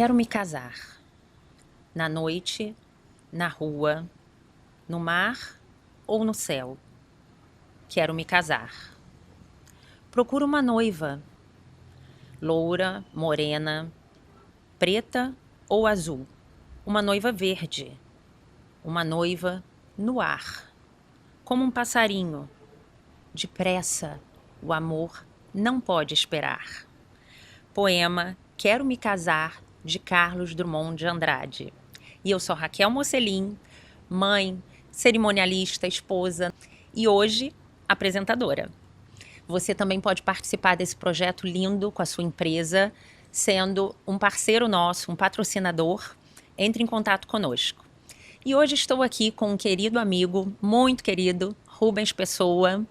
Quero me casar. Na noite, na rua, no mar ou no céu. Quero me casar. Procuro uma noiva. Loura, morena, preta ou azul. Uma noiva verde. Uma noiva no ar. Como um passarinho. Depressa, o amor não pode esperar. Poema Quero me casar, de Carlos Drummond de Andrade. E eu sou Raquel Mocelin, mãe, cerimonialista, esposa e hoje apresentadora. Você também pode participar desse projeto lindo com a sua empresa, sendo um parceiro nosso, um patrocinador. Entre em contato conosco. E hoje estou aqui com um querido amigo, muito querido, Rubens Pessoa,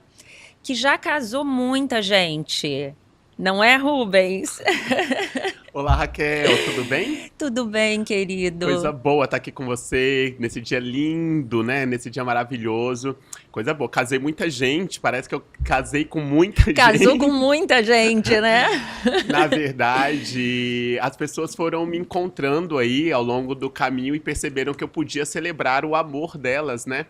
que já casou muita gente. Não é, Rubens? Olá, Raquel, tudo bem? Tudo bem, Coisa querido? boa estar aqui com você nesse dia lindo, né? Nesse dia maravilhoso. Coisa boa. Casei muita gente, parece que eu casei com muita Casou com gente. muita gente, né? Na verdade, as pessoas foram me encontrando aí ao longo do caminho e perceberam que eu podia celebrar o amor delas, né?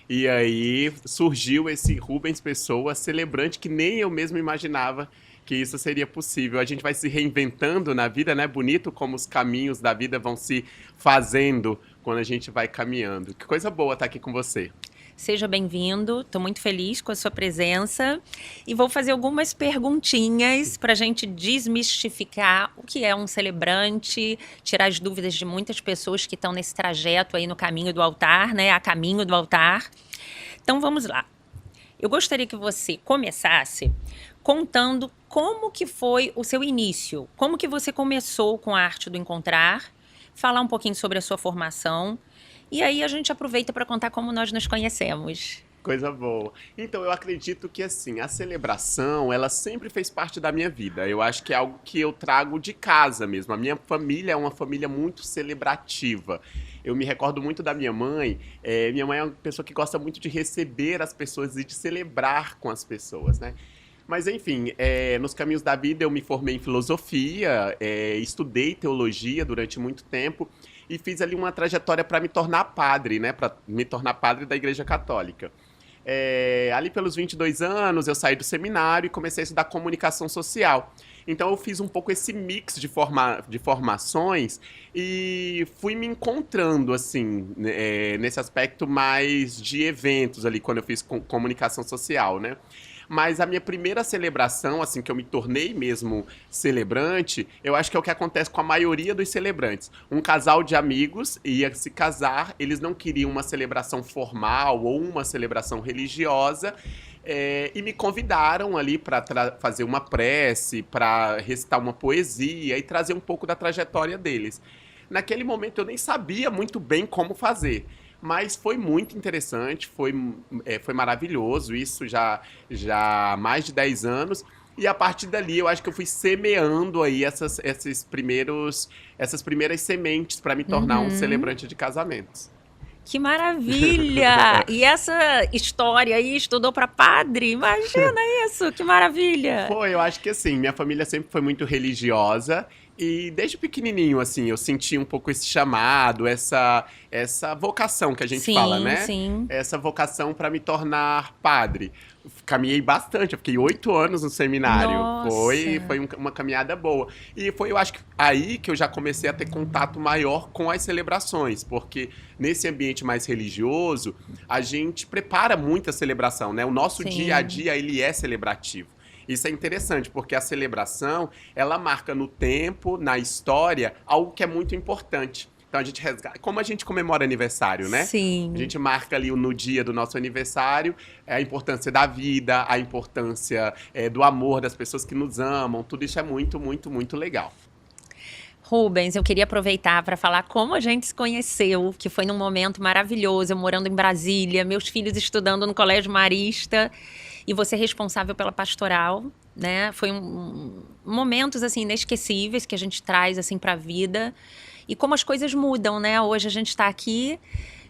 E aí surgiu esse Rubens Pessoa, celebrante que nem eu mesmo imaginava que isso seria possível. A gente vai se reinventando na vida, né? Bonito como os caminhos da vida vão se fazendo quando a gente vai caminhando. Que coisa boa estar aqui com você. Seja bem-vindo, estou muito feliz com a sua presença e vou fazer algumas perguntinhas para a gente desmistificar o que é um celebrante, tirar as dúvidas de muitas pessoas que estão nesse trajeto aí no caminho do altar, né? A caminho do altar. Então vamos lá. Eu gostaria que você começasse contando como que foi o seu início, como que você começou com a arte do encontrar, falar um pouquinho sobre a sua formação e aí a gente aproveita para contar como nós nos conhecemos. Coisa boa. Então, eu acredito que, assim, a celebração, ela sempre fez parte da minha vida. Eu acho que é algo que eu trago de casa mesmo. A minha família é uma família muito celebrativa. Eu me recordo muito da minha mãe. Minha mãe é uma pessoa que gosta muito de receber as pessoas e de celebrar com as pessoas, né? Mas, enfim, nos caminhos da vida eu me formei em filosofia, estudei teologia durante muito tempo e fiz ali uma trajetória para me tornar padre, né? Para me tornar padre da Igreja Católica. Ali pelos 22 anos, eu saí do seminário e comecei a estudar comunicação social. Então, eu fiz um pouco esse mix de formações e fui me encontrando, assim, nesse aspecto mais de eventos ali, quando eu fiz comunicação social, né? Mas a minha primeira celebração, assim, que eu me tornei mesmo celebrante, eu acho que é o que acontece com a maioria dos celebrantes. Um casal de amigos ia se casar, eles não queriam uma celebração formal ou uma celebração religiosa, e me convidaram ali para fazer uma prece, para recitar uma poesia e trazer um pouco da trajetória deles. Naquele momento eu nem sabia muito bem como fazer. Mas foi muito interessante, foi maravilhoso, isso já há mais de 10 anos. E a partir dali eu acho que eu fui semeando aí essas primeiras sementes para me tornar um Uhum. celebrante de casamentos. Que maravilha! E essa história aí estudou para padre? Imagina isso, que maravilha! Foi, eu acho que assim, minha família sempre foi muito religiosa e desde pequenininho, assim, eu senti um pouco esse chamado, essa vocação que a gente fala, Sim, né? sim. Essa vocação para me tornar padre. Caminhei bastante, eu fiquei 8 anos no seminário. Foi Nossa. uma caminhada boa. E foi, eu acho que aí que eu já comecei a ter contato maior com as celebrações, porque nesse ambiente mais religioso, a gente prepara muita celebração, né? O nosso dia a Sim. dia, ele é celebrativo. Isso é interessante, porque a celebração, ela marca no tempo, na história, algo que é muito importante. Então a gente resgata, como a gente comemora aniversário, né? A Sim. gente marca ali no dia do nosso aniversário a importância da vida, a importância do amor das pessoas que nos amam. Tudo isso é muito, muito, muito legal. Rubens, eu queria aproveitar para falar como a gente se conheceu, que foi num momento maravilhoso, eu morando em Brasília, meus filhos estudando no Colégio Marista, e você responsável pela pastoral, né? Foi momentos assim inesquecíveis que a gente traz assim para a vida e como as coisas mudam, né? Hoje a gente está aqui.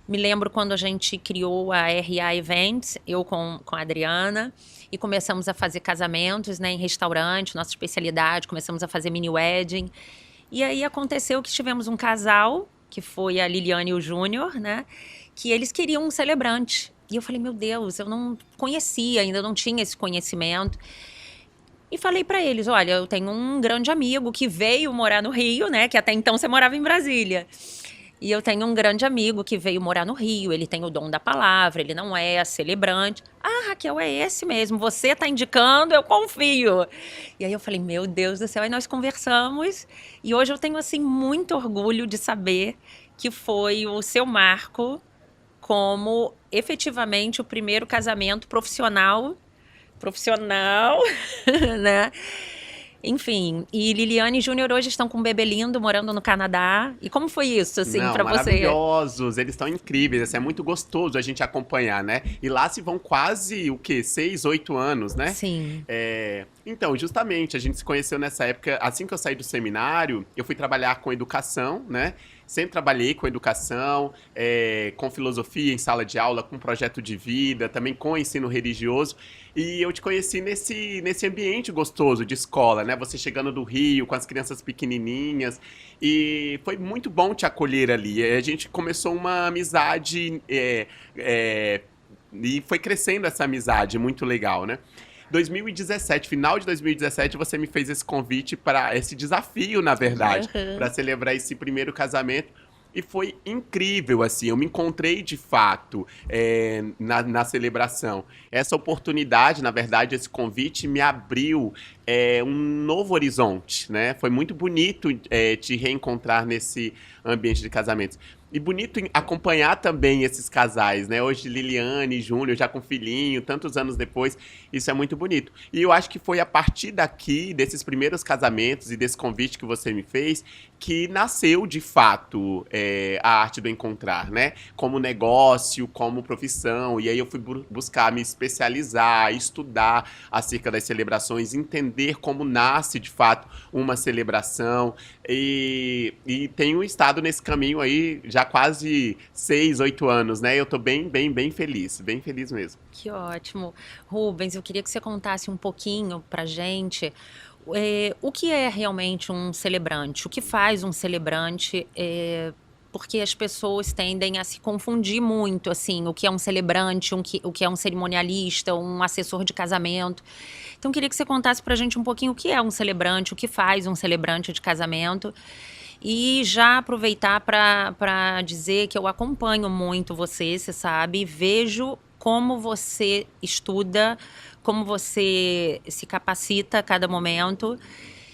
Me lembro quando a gente criou a RA Events, eu com a Adriana, e começamos a fazer casamentos, né, em restaurante, nossa especialidade, começamos a fazer mini wedding. E aí aconteceu que tivemos um casal, que foi a Liliane e o Júnior, né? Que eles queriam um celebrante. E eu falei, meu Deus, eu não conhecia, ainda não tinha esse conhecimento. E falei pra eles, olha, eu tenho um grande amigo que veio morar no Rio, né? Que até então você morava em Brasília. E eu tenho um grande amigo que veio morar no Rio, ele tem o dom da palavra, ele não é celebrante. Ah, Raquel, é esse mesmo, você tá indicando, eu confio. E aí eu falei, meu Deus do céu, aí nós conversamos e hoje eu tenho, assim, muito orgulho de saber que foi o seu marco como efetivamente o primeiro casamento profissional, né? Enfim, e Liliane e Júnior hoje estão com um bebê lindo, morando no Canadá. E como foi isso, assim, Não, pra você? maravilhosos, eles estão incríveis, assim, é muito gostoso a gente acompanhar, né? E lá se vão quase, o quê? 6, 8 anos, né? Sim. Então, justamente, a gente se conheceu nessa época, assim que eu saí do seminário, eu fui trabalhar com educação, né? Sempre trabalhei com educação, com filosofia em sala de aula, com projeto de vida, também com ensino religioso. E eu te conheci nesse ambiente gostoso de escola, né? Você chegando do Rio, com as crianças pequenininhas. E foi muito bom te acolher ali. A gente começou uma amizade e foi crescendo essa amizade, muito legal, né? 2017, final de 2017, você me fez esse convite para esse desafio, na verdade, Uhum. para celebrar esse primeiro casamento. E foi incrível, assim, eu me encontrei de fato na celebração. Essa oportunidade, na verdade, esse convite me abriu um novo horizonte, né? Foi muito bonito te reencontrar nesse ambiente de casamentos. E bonito acompanhar também esses casais, né? Hoje Liliane e Júnior, já com filhinho, tantos anos depois, isso é muito bonito. E eu acho que foi a partir daqui, desses primeiros casamentos e desse convite que você me fez, que nasceu de fato a arte do encontrar, né? Como negócio, como profissão. E aí eu fui buscar me especializar, estudar acerca das celebrações, entender como nasce de fato uma celebração. E tenho estado nesse caminho aí já quase 6, 8 anos, né? Eu tô bem feliz mesmo. Que ótimo. Rubens, eu queria que você contasse um pouquinho pra gente o que é realmente um celebrante, o que faz um celebrante, porque as pessoas tendem a se confundir muito, assim, o que é um celebrante, o que é um cerimonialista, um assessor de casamento. Então, eu queria que você contasse pra gente um pouquinho o que é um celebrante, o que faz um celebrante de casamento. E já aproveitar para dizer que eu acompanho muito você, você sabe, vejo como você estuda, como você se capacita a cada momento.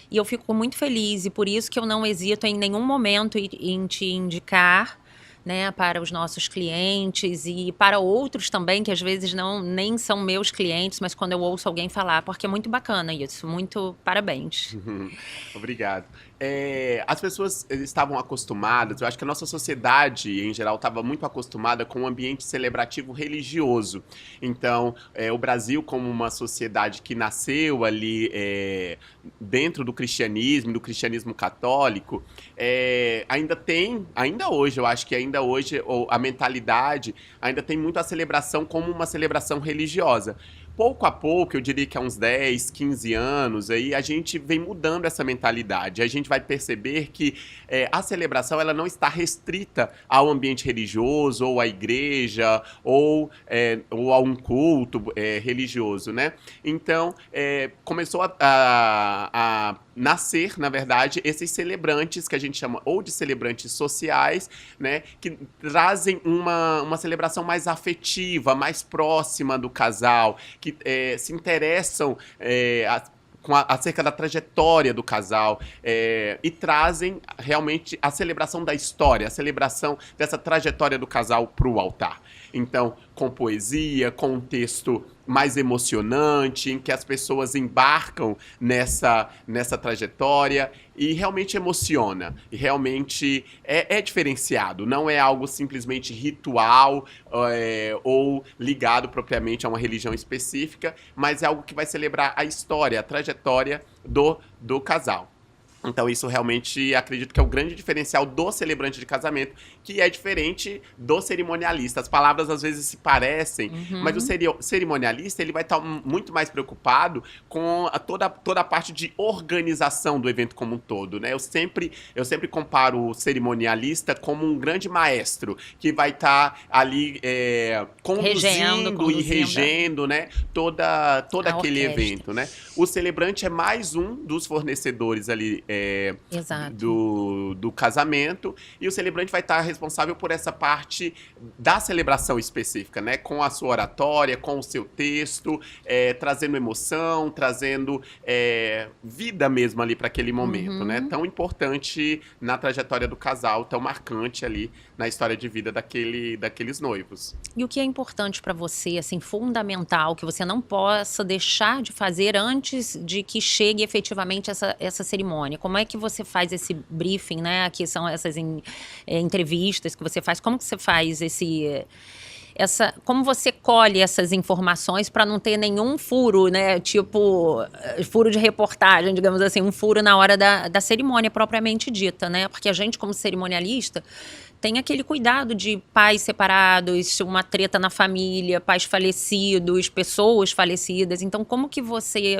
E eu fico muito feliz, e por isso que eu não hesito em nenhum momento em te indicar, né, para os nossos clientes e para outros também, que às vezes não nem são meus clientes, mas quando eu ouço alguém falar, porque é muito bacana isso, muito parabéns. Obrigado. As pessoas estavam acostumadas, eu acho que a nossa sociedade em geral estava muito acostumada com um ambiente celebrativo religioso. Então, o Brasil, como uma sociedade que nasceu ali dentro do cristianismo católico, ainda hoje, eu acho que ainda hoje a mentalidade ainda tem muito a celebração como uma celebração religiosa. Pouco a pouco, eu diria que há uns 10, 15 anos, aí a gente vem mudando essa mentalidade. A gente vai perceber que a celebração ela não está restrita ao ambiente religioso, ou à igreja, ou a um culto religioso, né? Então, começou a nascer, na verdade, esses celebrantes que a gente chama ou de celebrantes sociais, né? Que trazem uma celebração mais afetiva, mais próxima do casal, que se interessam acerca da trajetória do casal e trazem realmente a celebração da história, a celebração dessa trajetória do casal para o altar. Então, com poesia, com um texto mais emocionante, em que as pessoas embarcam nessa trajetória e realmente emociona. E realmente é diferenciado, não é algo simplesmente ritual ou ligado propriamente a uma religião específica, mas é algo que vai celebrar a história, a trajetória do casal. Então, isso realmente acredito que é o grande diferencial do celebrante de casamento, que é diferente do cerimonialista. As palavras às vezes se parecem, mas o cerimonialista ele vai estar muito mais preocupado com toda a parte de organização do evento como um todo, né? Eu sempre comparo o cerimonialista como um grande maestro que vai estar ali conduzindo e regendo, né? Todo aquele evento, né? O celebrante é mais um dos fornecedores ali do casamento, e o celebrante vai estar responsável por essa parte da celebração específica, né? Com a sua oratória, com o seu texto, trazendo emoção, trazendo vida mesmo ali para aquele momento, né? Tão importante na trajetória do casal, tão marcante ali na história de vida daqueles noivos. E o que é importante para você, assim, fundamental, que você não possa deixar de fazer antes de que chegue efetivamente essa cerimônia? Como é que você faz esse briefing, né? Que são essas entrevistas que você faz. Como que você faz como você colhe essas informações para não ter nenhum furo, né? Tipo, furo de reportagem, digamos assim, um furo na hora da cerimônia propriamente dita, né? Porque a gente, como cerimonialista, tem aquele cuidado de pais separados, uma treta na família, pais falecidos, pessoas falecidas. Então, como que você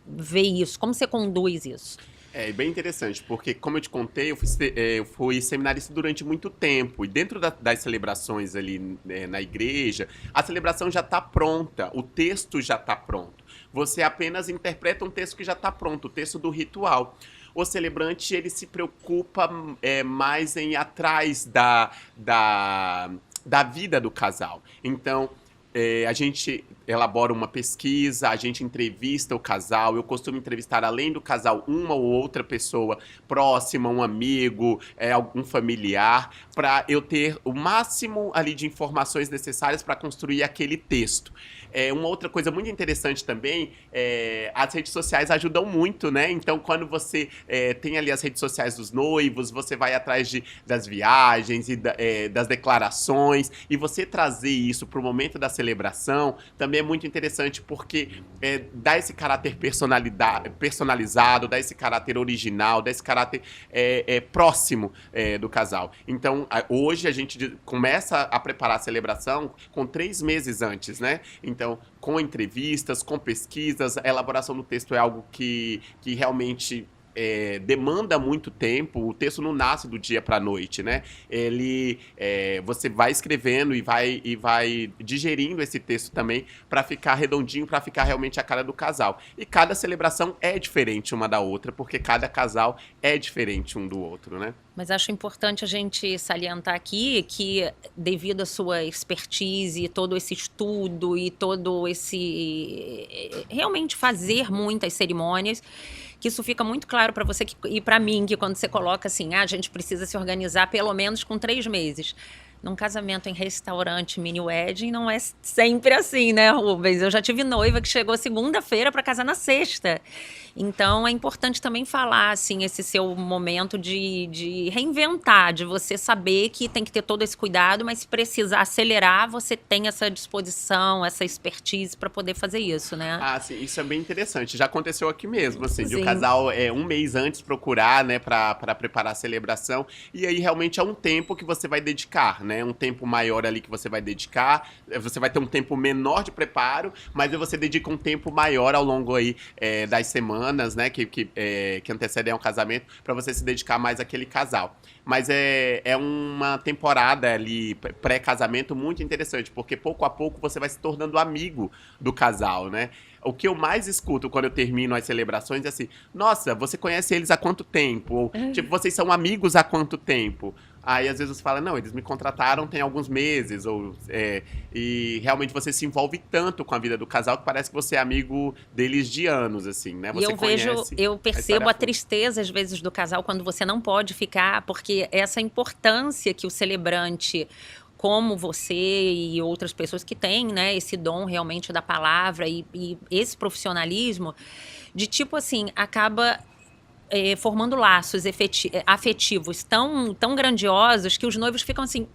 vê isso? Como você conduz isso? É bem interessante, porque como eu te contei, eu fui seminarista durante muito tempo, e dentro das celebrações ali na igreja, a celebração já está pronta, o texto já está pronto. Você apenas interpreta um texto que já está pronto, o texto do ritual. O celebrante, ele se preocupa mais em ir atrás da vida do casal. Então, a gente elabora uma pesquisa, a gente entrevista o casal. Eu costumo entrevistar, além do casal, uma ou outra pessoa próxima, um amigo, algum familiar, para eu ter o máximo ali de informações necessárias para construir aquele texto. Uma outra coisa muito interessante também, as redes sociais ajudam muito, né? Então, quando você tem ali as redes sociais dos noivos, você vai atrás das viagens e das declarações, e você trazer isso para o momento da celebração também é muito interessante, porque dá esse caráter personalizado, dá esse caráter original, dá esse caráter próximo do casal. Então, hoje a gente começa a preparar a celebração com 3 meses antes, né? Então, com entrevistas, com pesquisas, a elaboração do texto é algo que realmente demanda muito tempo. O texto não nasce do dia para a noite, né? Você vai escrevendo e vai digerindo esse texto também para ficar redondinho, para ficar realmente a cara do casal. E cada celebração é diferente uma da outra, porque cada casal é diferente um do outro, né? Mas acho importante a gente salientar aqui que, devido à sua expertise, todo esse estudo e todo esse realmente fazer muitas cerimônias, que isso fica muito claro para você e para mim, que quando você coloca assim, a gente precisa se organizar pelo menos com 3 meses. Num casamento em restaurante, mini wedding, não é sempre assim, né, Rubens? Eu já tive noiva que chegou segunda-feira para casar na sexta. Então, é importante também falar, assim, esse seu momento de reinventar, de você saber que tem que ter todo esse cuidado, mas se precisar acelerar, você tem essa disposição, essa expertise para poder fazer isso, né? Ah, sim, isso é bem interessante. Já aconteceu aqui mesmo, assim, de o Sim. casal um mês antes procurar, né, para preparar a celebração, e aí realmente é um tempo que você vai dedicar, né? Um tempo maior ali que você vai dedicar, você vai ter um tempo menor de preparo, mas aí você dedica um tempo maior ao longo aí das semanas, né, que antecedem ao casamento, para você se dedicar mais àquele casal. Mas é uma temporada ali, pré-casamento, muito interessante, porque pouco a pouco você vai se tornando amigo do casal, né? O que eu mais escuto quando eu termino as celebrações é assim, nossa, você conhece eles há quanto tempo? Ou, tipo, vocês são amigos há quanto tempo? Aí, às vezes, você fala, não, eles me contrataram tem alguns meses, e realmente você se envolve tanto com a vida do casal que parece que você é amigo deles de anos, assim, né? Você eu percebo a tristeza, às vezes, do casal quando você não pode ficar, porque essa importância que o celebrante, como você e outras pessoas que têm, né, esse dom realmente da palavra e esse profissionalismo, de tipo assim, acaba formando laços afetivos tão grandiosos que os noivos ficam assim,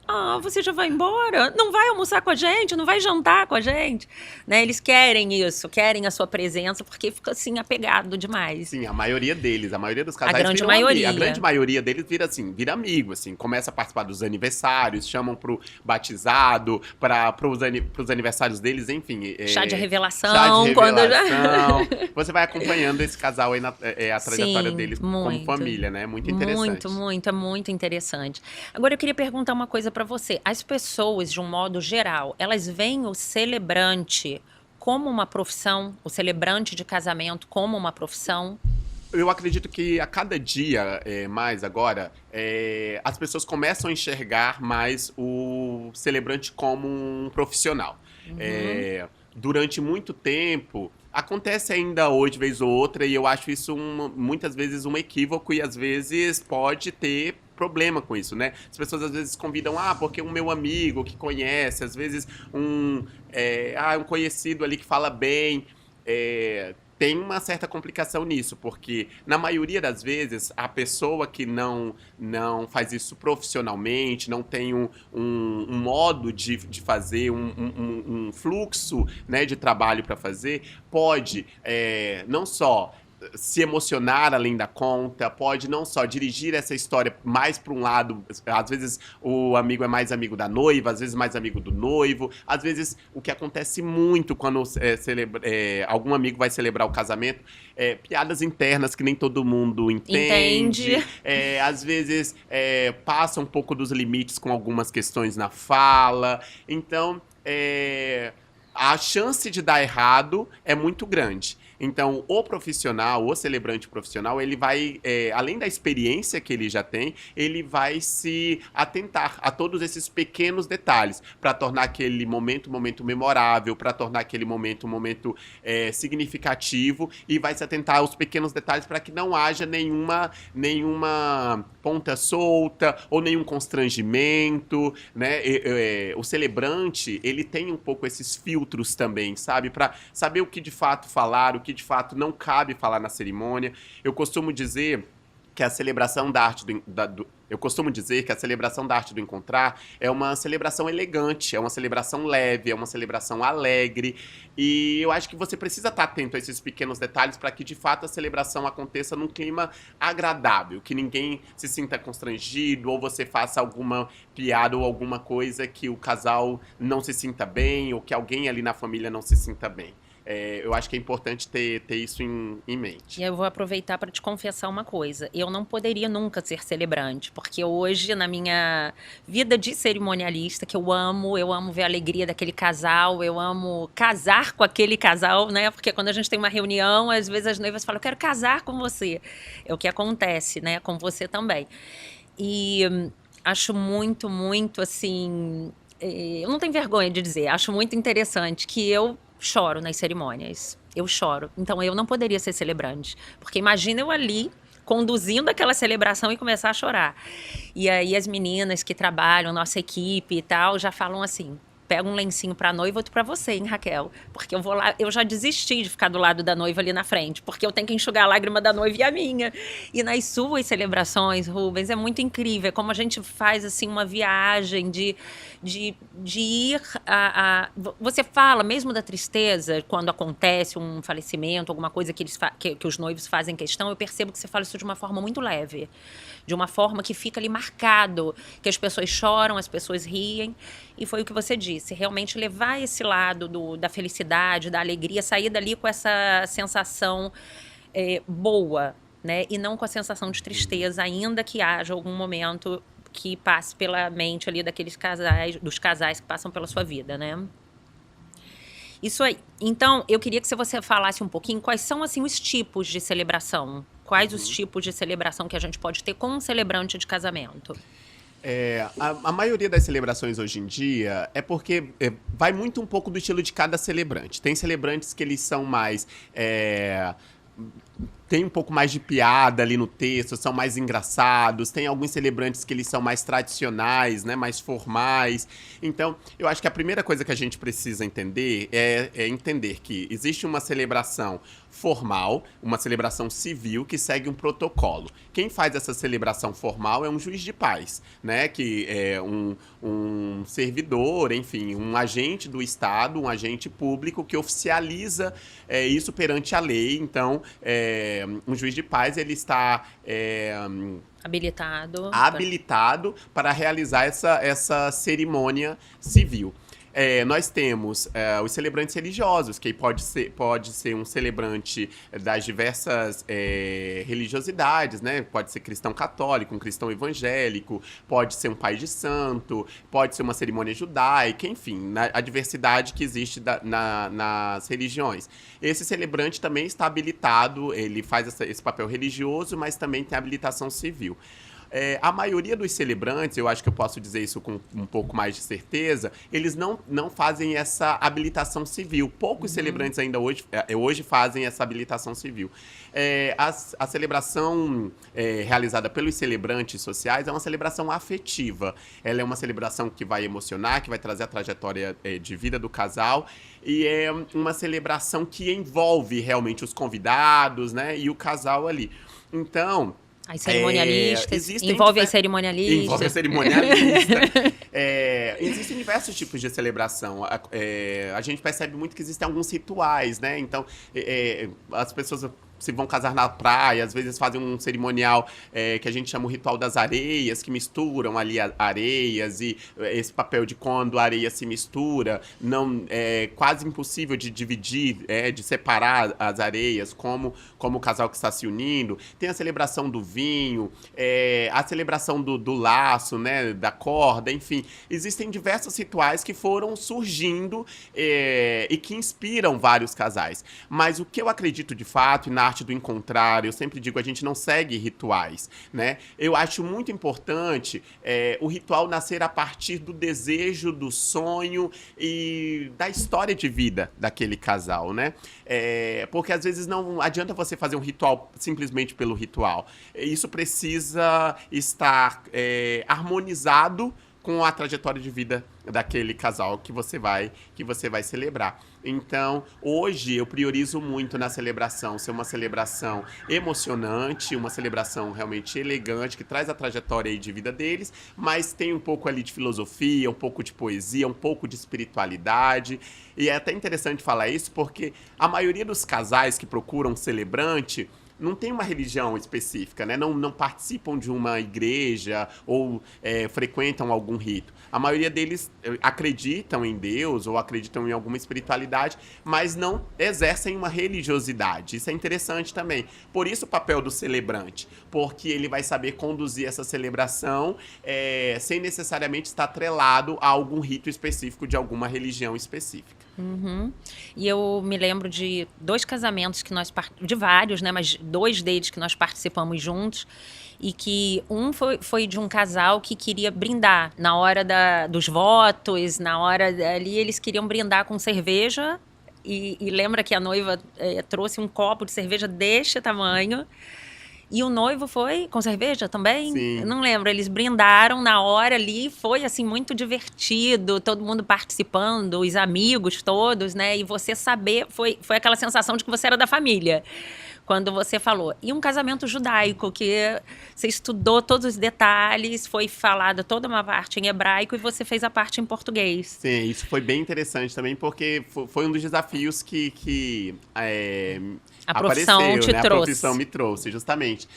você já vai embora? Não vai almoçar com a gente? Não vai jantar com a gente? Né? Eles querem isso, querem a sua presença, porque fica assim, apegado demais. Sim, a maioria dos casais A grande viram maioria. A grande maioria deles vira amigo, assim, começa a participar dos aniversários, chamam pro batizado, pros aniversários deles, enfim. Chá de revelação. Chá de Quando revelação. Você vai acompanhando esse casal aí, a trajetória Sim, deles muito. como família, né? Muito interessante. É muito interessante. Agora eu queria perguntar uma coisa pra você. As pessoas, de um modo geral, elas veem o celebrante como uma profissão, o celebrante de casamento como uma profissão? Eu acredito que a cada dia mais agora, as pessoas começam a enxergar mais o celebrante como um profissional. Durante muito tempo, acontece ainda hoje, vez ou outra, e eu acho isso muitas vezes um equívoco e às vezes pode ter problema com isso, né? As pessoas às vezes convidam, porque o meu amigo que conhece, às vezes um conhecido ali que fala bem, tem uma certa complicação nisso, porque na maioria das vezes a pessoa que não faz isso profissionalmente, não tem um modo de fazer, um fluxo, né, de trabalho para fazer, pode não só se emocionar além da conta, pode não só dirigir essa história mais para um lado, às vezes o amigo é mais amigo da noiva, às vezes mais amigo do noivo, às vezes o que acontece muito quando algum amigo vai celebrar o casamento, piadas internas que nem todo mundo entende. Às vezes passa um pouco dos limites com algumas questões na fala, então a chance de dar errado é muito grande. Então, o celebrante profissional, ele vai, além da experiência que ele já tem, ele vai se atentar a todos esses pequenos detalhes para tornar aquele momento memorável, para tornar aquele momento significativo, e vai se atentar aos pequenos detalhes para que não haja nenhuma ponta solta ou nenhum constrangimento, né? O celebrante, ele tem um pouco esses filtros também, sabe? Para saber o que de fato falar, o que de fato não cabe falar na cerimônia. Eu costumo dizer que a celebração da arte do encontrar é uma celebração elegante, é uma celebração leve, é uma celebração alegre. E eu acho que você precisa estar atento a esses pequenos detalhes para que, de fato, a celebração aconteça num clima agradável, que ninguém se sinta constrangido ou você faça alguma piada ou alguma coisa que o casal não se sinta bem ou que alguém ali na família não se sinta bem. Eu acho que é importante ter isso em mente. E eu vou aproveitar para te confessar uma coisa. Eu não poderia nunca ser celebrante, porque hoje, na minha vida de cerimonialista, que eu amo ver a alegria daquele casal, eu amo casar com aquele casal, né? Porque quando a gente tem uma reunião, às vezes as noivas falam, eu quero casar com você. É o que acontece, né? Com você também. E acho muito, muito, assim... eu não tenho vergonha de dizer, acho muito interessante que eu choro nas cerimônias. Eu choro. Então eu não poderia ser celebrante. Porque imagina eu ali conduzindo aquela celebração e começar a chorar. E aí as meninas que trabalham, nossa equipe e tal, já falam assim, pega um lencinho pra noiva, outro pra você, hein, Raquel? Porque eu vou lá, eu já desisti de ficar do lado da noiva ali na frente, porque eu tenho que enxugar a lágrima da noiva e a minha. E nas suas celebrações, Rubens, é muito incrível, é como a gente faz, assim, uma viagem de ir Você fala, mesmo da tristeza, quando acontece um falecimento, alguma coisa que os noivos fazem questão, eu percebo que você fala isso de uma forma muito leve, de uma forma que fica ali marcado, que as pessoas choram, as pessoas riem, e foi o que você disse, realmente levar esse lado da felicidade, da alegria, sair dali com essa sensação boa, né? E não com a sensação de tristeza, ainda que haja algum momento que passe pela mente ali dos casais que passam pela sua vida, né? Isso aí. Então, eu queria que você falasse um pouquinho quais são, assim, os tipos de celebração. Quais os tipos de celebração que a gente pode ter com um celebrante de casamento? A maioria das celebrações hoje em dia é porque vai muito um pouco do estilo de cada celebrante. Tem celebrantes que eles são mais tem um pouco mais de piada ali no texto, são mais engraçados. Tem alguns celebrantes que eles são mais tradicionais, né, mais formais. Então, eu acho que a primeira coisa que a gente precisa entender é entender que existe uma celebração formal, uma celebração civil que segue um protocolo. Quem faz essa celebração formal é um juiz de paz, né, que é um servidor, enfim, um agente do Estado, um agente público que oficializa isso perante a lei. Então, um juiz de paz, ele está habilitado para realizar essa cerimônia civil. Nós temos os celebrantes religiosos, que pode ser um celebrante das diversas religiosidades, né? Pode ser cristão católico, um cristão evangélico, pode ser um pai de santo, pode ser uma cerimônia judaica, enfim, a diversidade que existe nas religiões. Esse celebrante também está habilitado, ele faz esse papel religioso, mas também tem habilitação civil. A maioria dos celebrantes, eu acho que eu posso dizer isso com um pouco mais de certeza, eles não fazem essa habilitação civil. Poucos celebrantes ainda hoje fazem essa habilitação civil. A celebração realizada pelos celebrantes sociais é uma celebração afetiva. Ela é uma celebração que vai emocionar, que vai trazer a trajetória de vida do casal, e é uma celebração que envolve realmente os convidados, né, e o casal ali. Então, as cerimonialistas, envolve as cerimonialistas. Envolve a cerimonialista. Existem diversos tipos de celebração. A gente percebe muito que existem alguns rituais, né? Então, as pessoas se vão casar na praia, às vezes fazem um cerimonial que a gente chama o ritual das areias, que misturam ali areias, e esse papel de quando a areia se mistura, não é quase impossível de dividir, de separar as areias, como o casal que está se unindo. Tem a celebração do vinho, a celebração do laço, né, da corda, enfim. Existem diversos rituais que foram surgindo e que inspiram vários casais. Mas o que eu acredito de fato, e na arte do encontrar, eu sempre digo, a gente não segue rituais, né? Eu acho muito importante o ritual nascer a partir do desejo, do sonho e da história de vida daquele casal, né? Porque às vezes não adianta você fazer um ritual simplesmente pelo ritual. Isso precisa estar harmonizado com a trajetória de vida daquele casal que você vai celebrar. Então, hoje eu priorizo muito na celebração ser uma celebração emocionante, uma celebração realmente elegante, que traz a trajetória aí de vida deles, mas tem um pouco ali de filosofia, um pouco de poesia, um pouco de espiritualidade. E é até interessante falar isso porque a maioria dos casais que procuram um celebrante não tem uma religião específica, né? Não participam de uma igreja ou frequentam algum rito. A maioria deles acreditam em Deus ou acreditam em alguma espiritualidade, mas não exercem uma religiosidade. Isso é interessante também. Por isso o papel do celebrante, porque ele vai saber conduzir essa celebração sem necessariamente estar atrelado a algum rito específico de alguma religião específica. Uhum. E eu me lembro de 2 casamentos que de vários, né, mas 2 deles que nós participamos juntos, e que um foi de um casal que queria brindar na hora dos votos, na hora ali eles queriam brindar com cerveja, e lembra que a noiva trouxe um copo de cerveja deste tamanho. E o noivo foi com cerveja também? Sim. Não lembro, eles brindaram na hora ali, foi assim muito divertido, todo mundo participando, os amigos todos, né? E você saber, foi aquela sensação de que você era da família, quando você falou. E um casamento judaico, que você estudou todos os detalhes, foi falada toda uma parte em hebraico e você fez a parte em português. Sim, isso foi bem interessante também, porque foi um dos desafios que a profissão apareceu, te né? trouxe. A profissão me trouxe, justamente.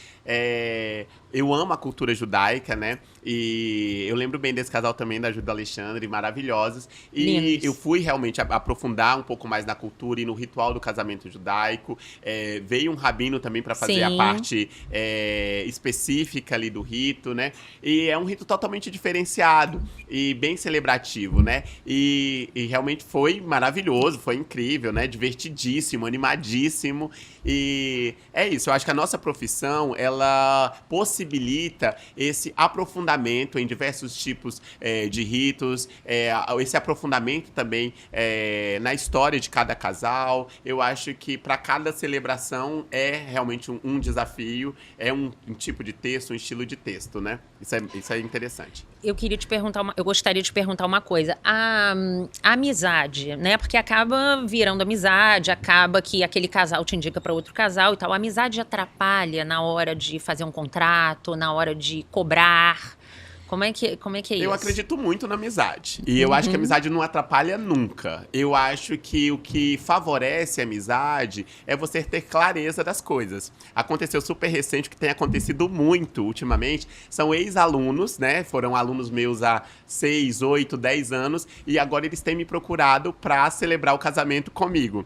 Eu amo a cultura judaica, né? E eu lembro bem desse casal também, da Júlia e do Alexandre, maravilhosos. E Lindos. eu fui realmente aprofundar um pouco mais na cultura e no ritual do casamento judaico. Veio um rabino também para fazer Sim. a parte específica ali do rito, né? E é um rito totalmente diferenciado e bem celebrativo, né? E realmente foi maravilhoso, foi incrível, né? Divertidíssimo, animadíssimo. E é isso, eu acho que a nossa profissão, ela possibilita possibilita esse aprofundamento em diversos tipos de ritos, esse aprofundamento também na história de cada casal. Eu acho que para cada celebração é realmente um desafio, é um tipo de texto, um estilo de texto, né? Isso é interessante. Eu gostaria de perguntar uma coisa. A amizade, né? Porque acaba virando amizade, acaba que aquele casal te indica para outro casal e tal. A amizade atrapalha na hora de fazer um contrato, na hora de cobrar. Como é que é isso? Eu acredito muito na amizade. E eu acho que a amizade não atrapalha nunca. Eu acho que o que favorece a amizade é você ter clareza das coisas. Aconteceu super recente, o que tem acontecido muito ultimamente, são ex-alunos, né? Foram alunos meus há 6, 8, 10 anos. E agora eles têm me procurado para celebrar o casamento comigo.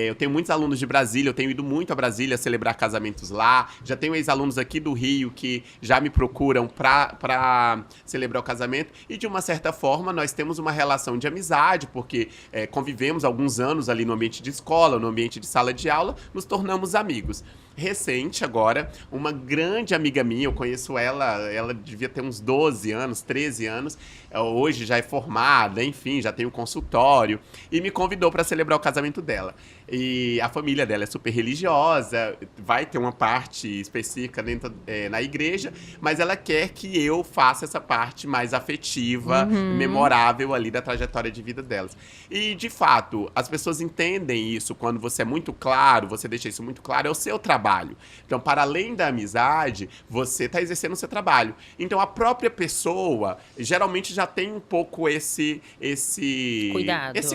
Eu tenho muitos alunos de Brasília, eu tenho ido muito a Brasília celebrar casamentos lá. Já tenho ex-alunos aqui do Rio que já me procuram para celebrar o casamento. E, de uma certa forma, nós temos uma relação de amizade, porque convivemos alguns anos ali no ambiente de escola, no ambiente de sala de aula, nos tornamos amigos. Recente agora, uma grande amiga minha, eu conheço ela devia ter uns 12 anos, 13 anos, hoje já é formada, enfim, já tem um consultório, e me convidou para celebrar o casamento dela. E a família dela é super religiosa, vai ter uma parte específica na igreja, mas ela quer que eu faça essa parte mais afetiva, memorável ali da trajetória de vida delas. E, de fato, as pessoas entendem isso quando você é muito claro, você deixa isso muito claro, é o seu trabalho. Então, para além da amizade, você está exercendo o seu trabalho. Então, a própria pessoa geralmente já tem um pouco esse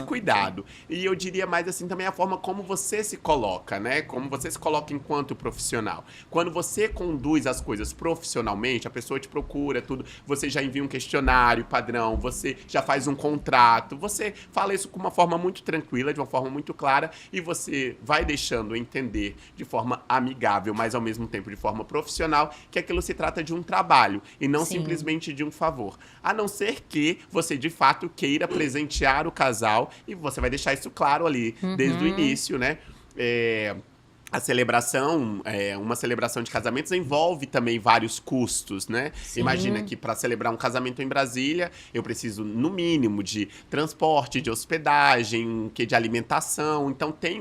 cuidado. E eu diria mais assim também a forma como você se coloca, né? Como você se coloca enquanto profissional. Quando você conduz as coisas profissionalmente, a pessoa te procura, tudo, você já envia um questionário padrão, você já faz um contrato, você fala isso com uma forma muito tranquila, de uma forma muito clara, e você vai deixando entender de forma amigável, mas ao mesmo tempo de forma profissional, que aquilo se trata de um trabalho e não simplesmente de um favor. A não ser que você de fato queira presentear o casal, e você vai deixar isso claro ali desde o início, né? A celebração, uma celebração de casamentos envolve também vários custos, né? Sim. Imagina que para celebrar um casamento em Brasília, eu preciso, no mínimo, de transporte, de hospedagem, de alimentação. Então, tem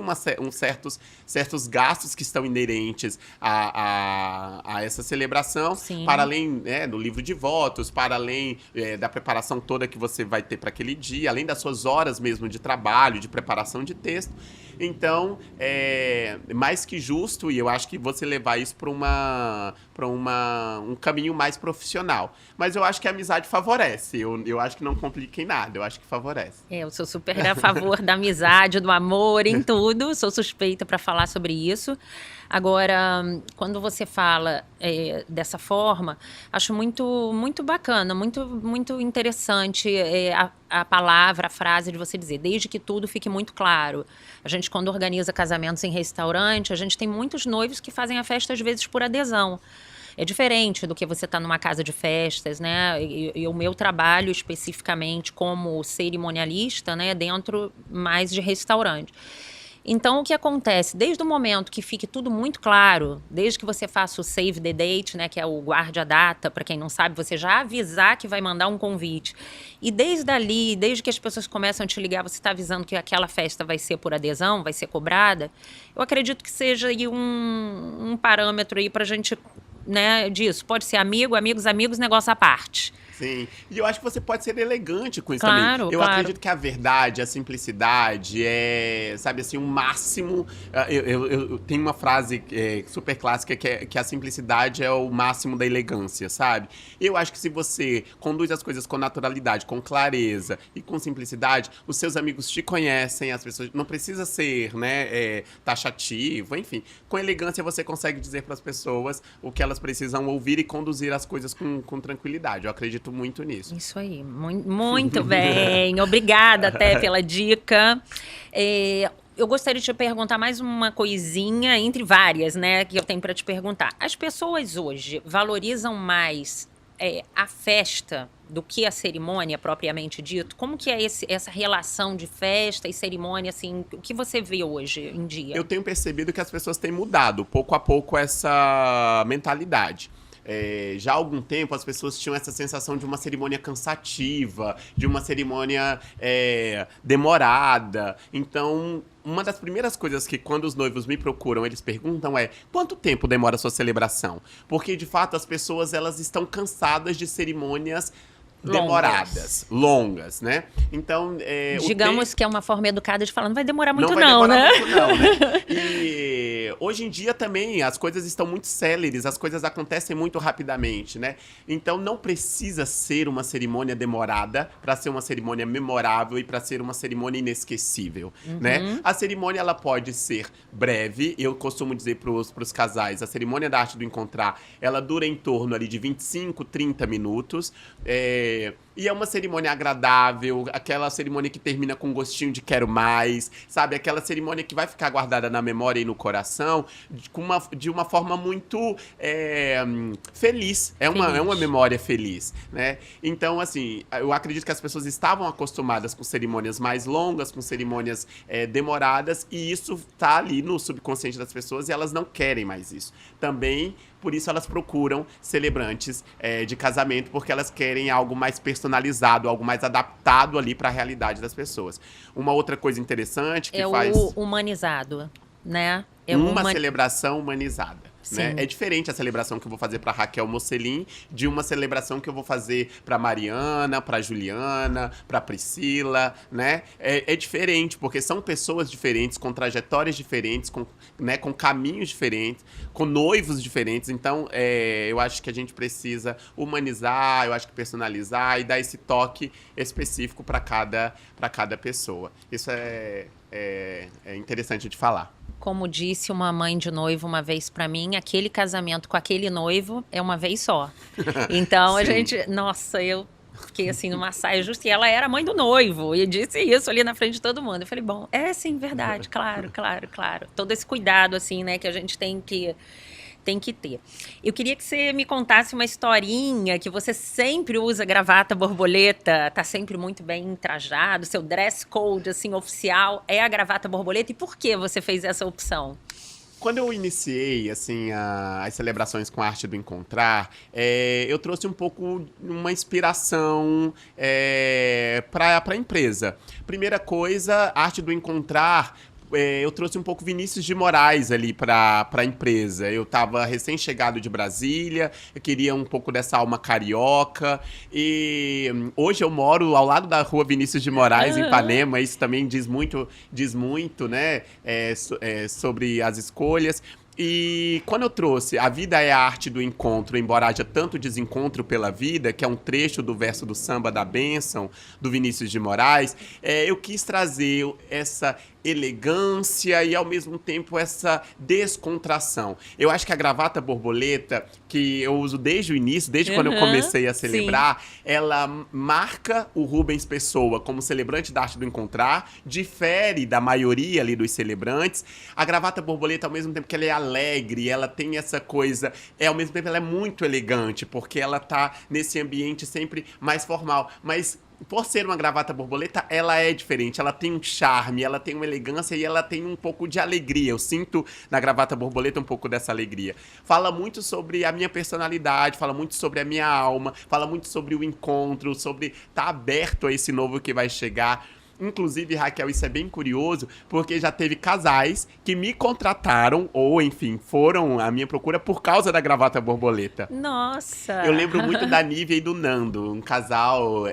certos gastos que estão inerentes a essa celebração, Sim. para além do livro de votos, para além da preparação toda que você vai ter para aquele dia, além das suas horas mesmo de trabalho, de preparação de texto. Então, mais que justo, e eu acho que você levar isso para um caminho mais profissional. Mas eu acho que a amizade favorece. Eu acho que não complica em nada, eu acho que favorece. Eu sou super a favor da amizade, do amor, em tudo. Sou suspeita para falar sobre isso. Agora, quando você fala dessa forma, acho muito, muito bacana, muito, muito interessante a palavra, a frase de você dizer, desde que tudo fique muito claro. A gente, quando organiza casamentos em restaurante, a gente tem muitos noivos que fazem a festa, às vezes, por adesão. É diferente do que você estar numa casa de festas, né? E o meu trabalho especificamente como cerimonialista, né, dentro mais de restaurante. Então, o que acontece? Desde o momento que fique tudo muito claro, desde que você faça o save the date, né, que é o guarde a data, para quem não sabe, você já avisar que vai mandar um convite. E desde ali, desde que as pessoas começam a te ligar, você está avisando que aquela festa vai ser por adesão, vai ser cobrada, eu acredito que seja aí um parâmetro aí para a gente, né, disso. Pode ser amigos, negócio à parte. Sim, e eu acho que você pode ser elegante com isso Claro, também. Eu claro. acredito que a verdade, a simplicidade é, sabe assim, um máximo. Eu tenho uma frase super clássica que a simplicidade é o máximo da elegância, sabe? Eu acho que se você conduz as coisas com naturalidade, com clareza e com simplicidade, os seus amigos te conhecem, as pessoas não precisa ser, né, taxativo, enfim. Com elegância você consegue dizer para as pessoas o que elas precisam ouvir e conduzir as coisas com tranquilidade. Eu acredito muito nisso. Isso aí, muito bem. Obrigada até pela dica. Eu gostaria de te perguntar mais uma coisinha, entre várias, né, que eu tenho para te perguntar. As pessoas hoje valorizam mais a festa do que a cerimônia propriamente dito? Como que é essa relação de festa e cerimônia, assim, o que você vê hoje em dia? Eu tenho percebido que as pessoas têm mudado pouco a pouco essa mentalidade. já há algum tempo as pessoas tinham essa sensação de uma cerimônia cansativa, de uma cerimônia demorada. Então, uma das primeiras coisas que quando os noivos me procuram, eles perguntam é: quanto tempo demora a sua celebração? Porque, de fato, as pessoas elas estão cansadas de cerimônias demoradas, longas, né? Então, digamos que é uma forma educada de falar, não vai demorar muito não vai não, demorar né? muito não, né? E hoje em dia também as coisas estão muito céleres, as coisas acontecem muito rapidamente, né? Então não precisa ser uma cerimônia demorada para ser uma cerimônia memorável e para ser uma cerimônia inesquecível, né? A cerimônia ela pode ser breve, eu costumo dizer pros casais, a cerimônia da arte do encontrar, ela dura em torno ali de 25, 30 minutos, e é uma cerimônia agradável, aquela cerimônia que termina com um gostinho de quero mais, sabe? Aquela cerimônia que vai ficar guardada na memória e no coração de uma forma muito feliz. É uma memória feliz, né? Então, assim, eu acredito que as pessoas estavam acostumadas com cerimônias mais longas, com cerimônias demoradas, e isso tá ali no subconsciente das pessoas e elas não querem mais isso. Também, por isso, elas procuram celebrantes de casamento, porque elas querem algo mais personalizado, algo mais adaptado ali para a realidade das pessoas. Uma outra coisa interessante que faz... o humanizado, né? Celebração humanizada. Né? É diferente a celebração que eu vou fazer para Raquel Mocelin de uma celebração que eu vou fazer para Mariana, para Juliana, para Priscila, né? É diferente, porque são pessoas diferentes, com trajetórias diferentes, com caminhos diferentes, com noivos diferentes. Então, eu acho que a gente precisa humanizar, eu acho que personalizar e dar esse toque específico para cada pessoa. Isso é interessante de falar. Como disse uma mãe de noivo uma vez pra mim, aquele casamento com aquele noivo é uma vez só. Então, a gente... Nossa, eu fiquei assim numa saia justa. E ela era mãe do noivo. E disse isso ali na frente de todo mundo. Eu falei, bom, sim, verdade. Claro. Todo esse cuidado, assim, né, que a gente tem que ter. Eu queria que você me contasse uma historinha, que você sempre usa gravata borboleta, tá sempre muito bem trajado, seu dress code, assim, oficial é a gravata borboleta. E por que você fez essa opção? Quando eu iniciei, assim, as celebrações com a arte do encontrar, eu trouxe um pouco uma inspiração para a empresa. Primeira coisa, a arte do encontrar... eu trouxe um pouco Vinícius de Moraes ali para a empresa. Eu estava recém-chegado de Brasília, eu queria um pouco dessa alma carioca. E hoje eu moro ao lado da rua Vinícius de Moraes, em Ipanema. Isso também diz muito, né, sobre as escolhas. E quando eu trouxe A Vida é a Arte do Encontro, embora haja tanto desencontro pela vida, que é um trecho do verso do Samba da Bênção, do Vinícius de Moraes, eu quis trazer essa elegância e, ao mesmo tempo, essa descontração. Eu acho que a gravata borboleta, que eu uso desde o início, desde quando eu comecei a celebrar, ela marca o Rubens Pessoa como celebrante da arte do encontrar, difere da maioria ali dos celebrantes. A gravata borboleta, ao mesmo tempo que ela é alegre, ela tem essa coisa, ao mesmo tempo ela é muito elegante, porque ela tá nesse ambiente sempre mais formal, mas por ser uma gravata borboleta, ela é diferente, ela tem um charme, ela tem uma elegância e ela tem um pouco de alegria. Eu sinto na gravata borboleta um pouco dessa alegria. Fala muito sobre a minha personalidade, fala muito sobre a minha alma, fala muito sobre o encontro, sobre estar aberto a esse novo que vai chegar. Inclusive, Raquel, isso é bem curioso, porque já teve casais que me contrataram, ou enfim, foram à minha procura por causa da gravata borboleta. Nossa! Eu lembro muito da Nívia e do Nando, um casal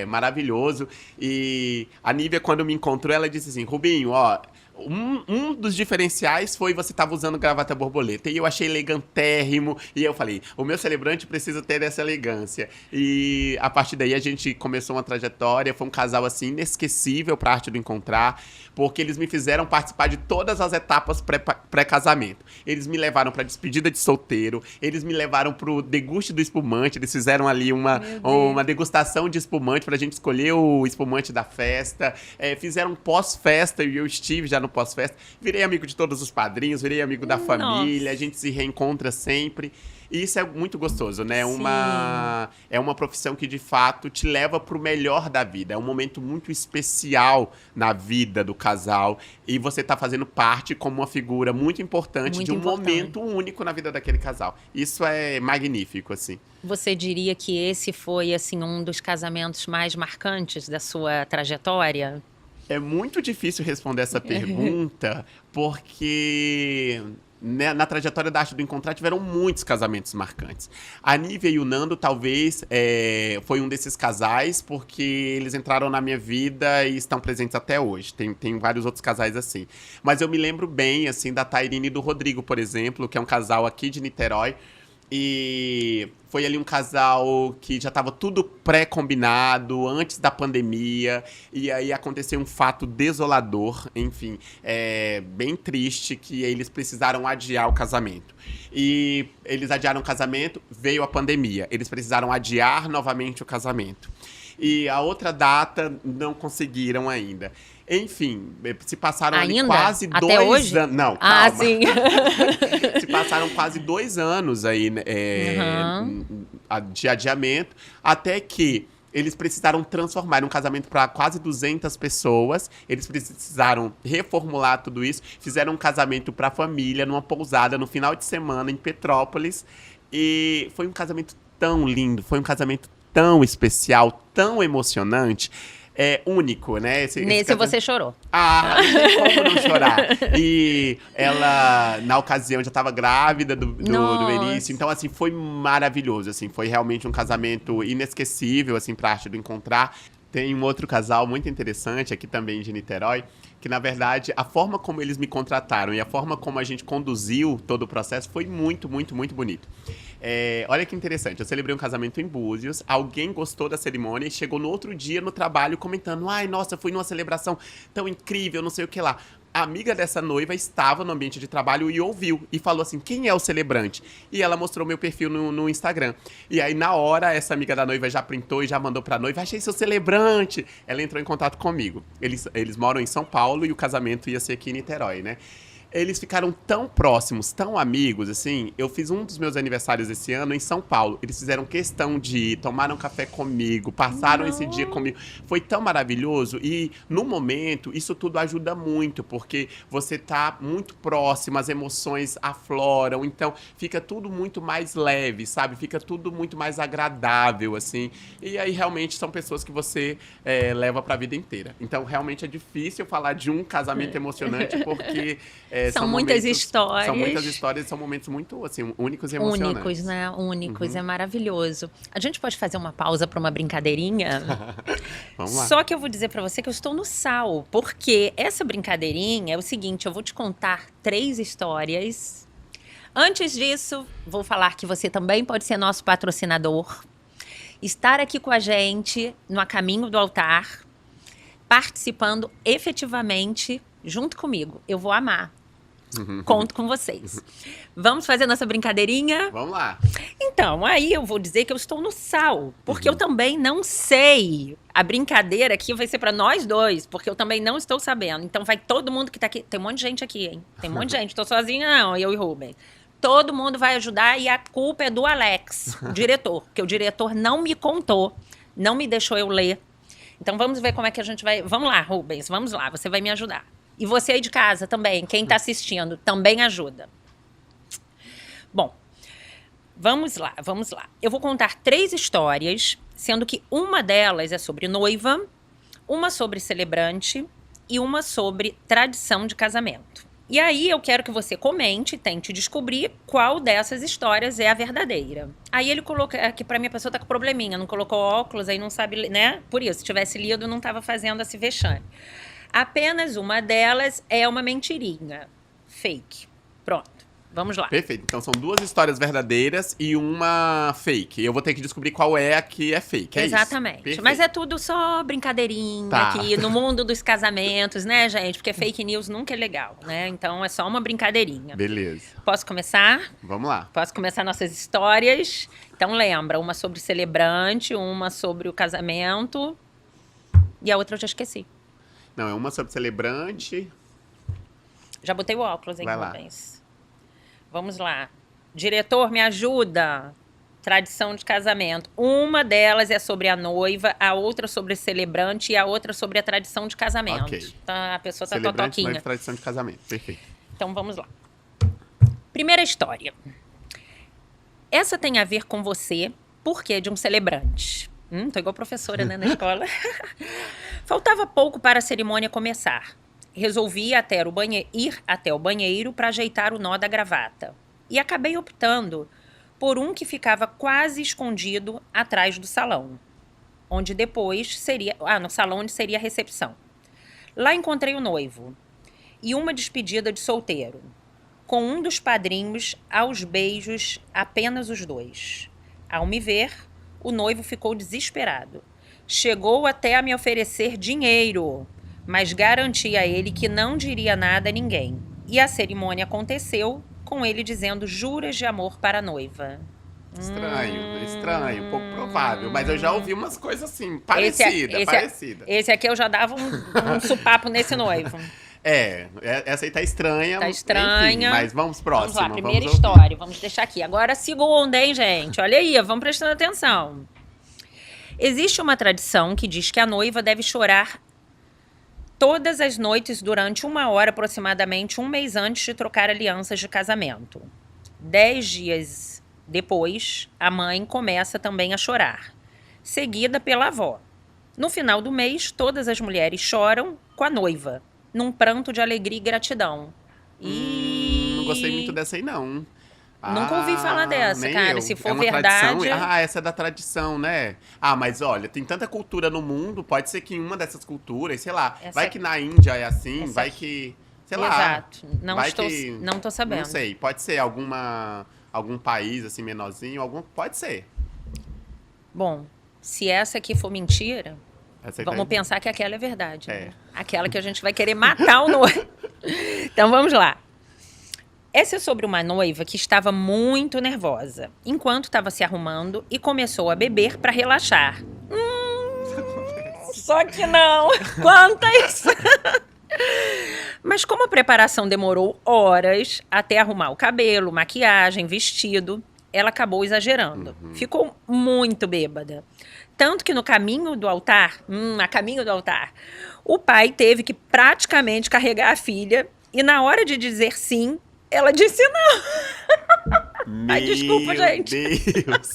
maravilhoso. E a Nívia, quando me encontrou, ela disse assim, Rubinho, ó... Um dos diferenciais foi você tava usando gravata borboleta. E eu achei elegantérrimo. E eu falei, o meu celebrante precisa ter essa elegância. E a partir daí a gente começou uma trajetória. Foi um casal assim inesquecível pra arte do encontrar. Porque eles me fizeram participar de todas as etapas pré-casamento. Eles me levaram pra despedida de solteiro. Eles me levaram pro deguste do espumante. Eles fizeram ali uma degustação de espumante pra gente escolher o espumante da festa. Fizeram pós-festa e eu estive já no pós-festa. Virei amigo de todos os padrinhos, virei amigo da família, a gente se reencontra sempre. E isso é muito gostoso, né? Sim. É uma profissão que, de fato, te leva pro melhor da vida. É um momento muito especial na vida do casal. E você tá fazendo parte como uma figura muito importante Muito de um importante. momento único na vida daquele casal. Isso é magnífico, assim. Você diria que esse foi, assim, um dos casamentos mais marcantes da sua trajetória? É muito difícil responder essa pergunta, porque né, na trajetória da Arte do Encontrar tiveram muitos casamentos marcantes. A Nívia e o Nando, talvez, foi um desses casais, porque eles entraram na minha vida e estão presentes até hoje. Tem vários outros casais assim. Mas eu me lembro bem, assim, da Tairine e do Rodrigo, por exemplo, que é um casal aqui de Niterói. E foi ali um casal que já estava tudo pré-combinado, antes da pandemia. E aí aconteceu um fato desolador, enfim, bem triste, que eles precisaram adiar o casamento. E eles adiaram o casamento, veio a pandemia. Eles precisaram adiar novamente o casamento. E a outra data não conseguiram ainda. Enfim, se passaram ali Ainda? quase Até 2 hoje? anos. Não, Ah, calma. sim. Se passaram quase 2 anos aí, né, de adiamento, até que eles precisaram transformar um casamento para quase 200 pessoas. Eles precisaram reformular tudo isso. Fizeram um casamento para a família, numa pousada, no final de semana, em Petrópolis. E foi um casamento tão lindo, foi um casamento tão especial, tão emocionante. Único, né? Nesse você chorou. Ah, não tem como não chorar. E ela, na ocasião, já estava grávida do Benício. Então, assim, foi maravilhoso, assim. Foi realmente um casamento inesquecível, assim, pra Arte do Encontrar. Tem um outro casal muito interessante aqui também de Niterói, que, na verdade, a forma como eles me contrataram e a forma como a gente conduziu todo o processo foi muito, muito, muito bonito. Olha que interessante, eu celebrei um casamento em Búzios, alguém gostou da cerimônia e chegou no outro dia no trabalho comentando: ai, nossa, fui numa celebração tão incrível, não sei o que lá. A amiga dessa noiva estava no ambiente de trabalho e ouviu. E falou assim, quem é o celebrante? E ela mostrou meu perfil no Instagram. E aí, na hora, essa amiga da noiva já printou e já mandou pra noiva. Achei seu celebrante. Ela entrou em contato comigo. Eles moram em São Paulo e o casamento ia ser aqui em Niterói, né? Eles ficaram tão próximos, tão amigos, assim. Eu fiz um dos meus aniversários esse ano em São Paulo. Eles fizeram questão de ir, tomaram café comigo, passaram esse dia comigo. Foi tão maravilhoso. E, no momento, isso tudo ajuda muito, porque você tá muito próximo, as emoções afloram. Então, fica tudo muito mais leve, sabe? Fica tudo muito mais agradável, assim. E aí, realmente, são pessoas que você leva pra vida inteira. Então, realmente, é difícil falar de um casamento emocionante, porque... São muitas histórias. São muitas histórias, são momentos muito, assim, únicos e emocionantes. Únicos, né? Únicos, é maravilhoso. A gente pode fazer uma pausa para uma brincadeirinha? Vamos lá. Só que eu vou dizer para você que eu estou no sal, porque essa brincadeirinha é o seguinte, eu vou te contar 3 histórias. Antes disso, vou falar que você também pode ser nosso patrocinador. Estar aqui com a gente no A Caminho do Altar, participando efetivamente junto comigo. Eu vou amar. Conto com vocês. Vamos fazer nossa brincadeirinha? Vamos lá. Então, aí eu vou dizer que eu estou no sal, porque eu também não sei. A brincadeira aqui vai ser para nós dois, porque eu também não estou sabendo. Então vai todo mundo que tá aqui. Tem um monte de gente aqui, hein? Tem um monte de gente. Tô sozinha não, eu e Rubens. Todo mundo vai ajudar e a culpa é do Alex, o diretor, porque o diretor não me contou, não me deixou eu ler. Então vamos ver como é que a gente vai... Vamos lá, Rubens, vamos lá, você vai me ajudar. E você aí de casa também, quem está assistindo, também ajuda. Bom, vamos lá, vamos lá. Eu vou contar 3 histórias, sendo que uma delas é sobre noiva, uma sobre celebrante e uma sobre tradição de casamento. E aí eu quero que você comente, tente descobrir qual dessas histórias é a verdadeira. Aí ele coloca, aqui pra mim a pessoa tá com probleminha, não colocou óculos, aí não sabe, né? Por isso, se tivesse lido, não tava fazendo esse vexame. Apenas uma delas é uma mentirinha. Fake. Pronto. Vamos lá. Perfeito. Então são 2 histórias verdadeiras e uma fake. Eu vou ter que descobrir qual é a que é fake. É exatamente. Isso? Mas é tudo só brincadeirinha aqui no mundo dos casamentos, né, gente? Porque fake news nunca é legal, né? Então é só uma brincadeirinha. Beleza. Posso começar? Vamos lá. Posso começar nossas histórias? Então lembra, uma sobre celebrante, uma sobre o casamento e a outra eu já esqueci. Não, é uma sobre celebrante. Já botei o óculos, hein, Vai lá. Rubens? Vamos lá. Diretor, me ajuda. Tradição de casamento. Uma delas é sobre a noiva, a outra sobre o celebrante e a outra sobre a tradição de casamento. Ok. Tá, a pessoa tá Celebrante, noiva totoquinha. e tradição de casamento. Perfeito. Então vamos lá. Primeira história. Essa tem a ver com você, porque de um celebrante. Tô igual professora, né, na escola. Faltava pouco para a cerimônia começar. Resolvi ir até o banheiro para ajeitar o nó da gravata. E acabei optando por um que ficava quase escondido atrás do salão, onde depois seria... no salão onde seria a recepção. Lá encontrei o noivo e uma despedida de solteiro, com um dos padrinhos aos beijos, apenas os dois. Ao me ver, o noivo ficou desesperado. Chegou até a me oferecer dinheiro, mas garanti a ele que não diria nada a ninguém. E a cerimônia aconteceu com ele dizendo juras de amor para a noiva. Estranho, pouco provável. Mas eu já ouvi umas coisas assim, parecida. Esse aqui eu já dava um supapo nesse noivo. Essa aí tá estranha. Tá estranha. Enfim, mas vamos próximo. Vamos lá, primeira história. Vamos deixar aqui. Agora a segunda, hein, gente? Olha aí, vamos prestando atenção. Existe uma tradição que diz que a noiva deve chorar todas as noites durante 1 hora, aproximadamente 1 mês antes de trocar alianças de casamento. 10 dias depois, a mãe começa também a chorar, seguida pela avó. No final do mês, todas as mulheres choram com a noiva, num pranto de alegria e gratidão. Não gostei muito dessa aí, não. Nunca ouvi falar dessa, cara. Eu. Se for verdade... tradição. Essa é da tradição, né? Mas olha, tem tanta cultura no mundo, pode ser que em uma dessas culturas, sei lá, vai que na Índia é assim, vai que... Sei lá. Exato. Não tô sabendo. Não sei, pode ser algum país assim menorzinho, pode ser. Bom, se essa aqui for mentira, vamos pensar que aquela é verdade. Né? Aquela que a gente vai querer matar o noivo. Então vamos lá. Essa é sobre uma noiva que estava muito nervosa, enquanto estava se arrumando e começou a beber para relaxar. Só que não. Quantas? Mas como a preparação demorou horas até arrumar o cabelo, maquiagem, vestido, ela acabou exagerando. Ficou muito bêbada. Tanto que no caminho do altar, o pai teve que praticamente carregar a filha e na hora de dizer sim, ela disse não. Ai, desculpa, gente. Meu Deus.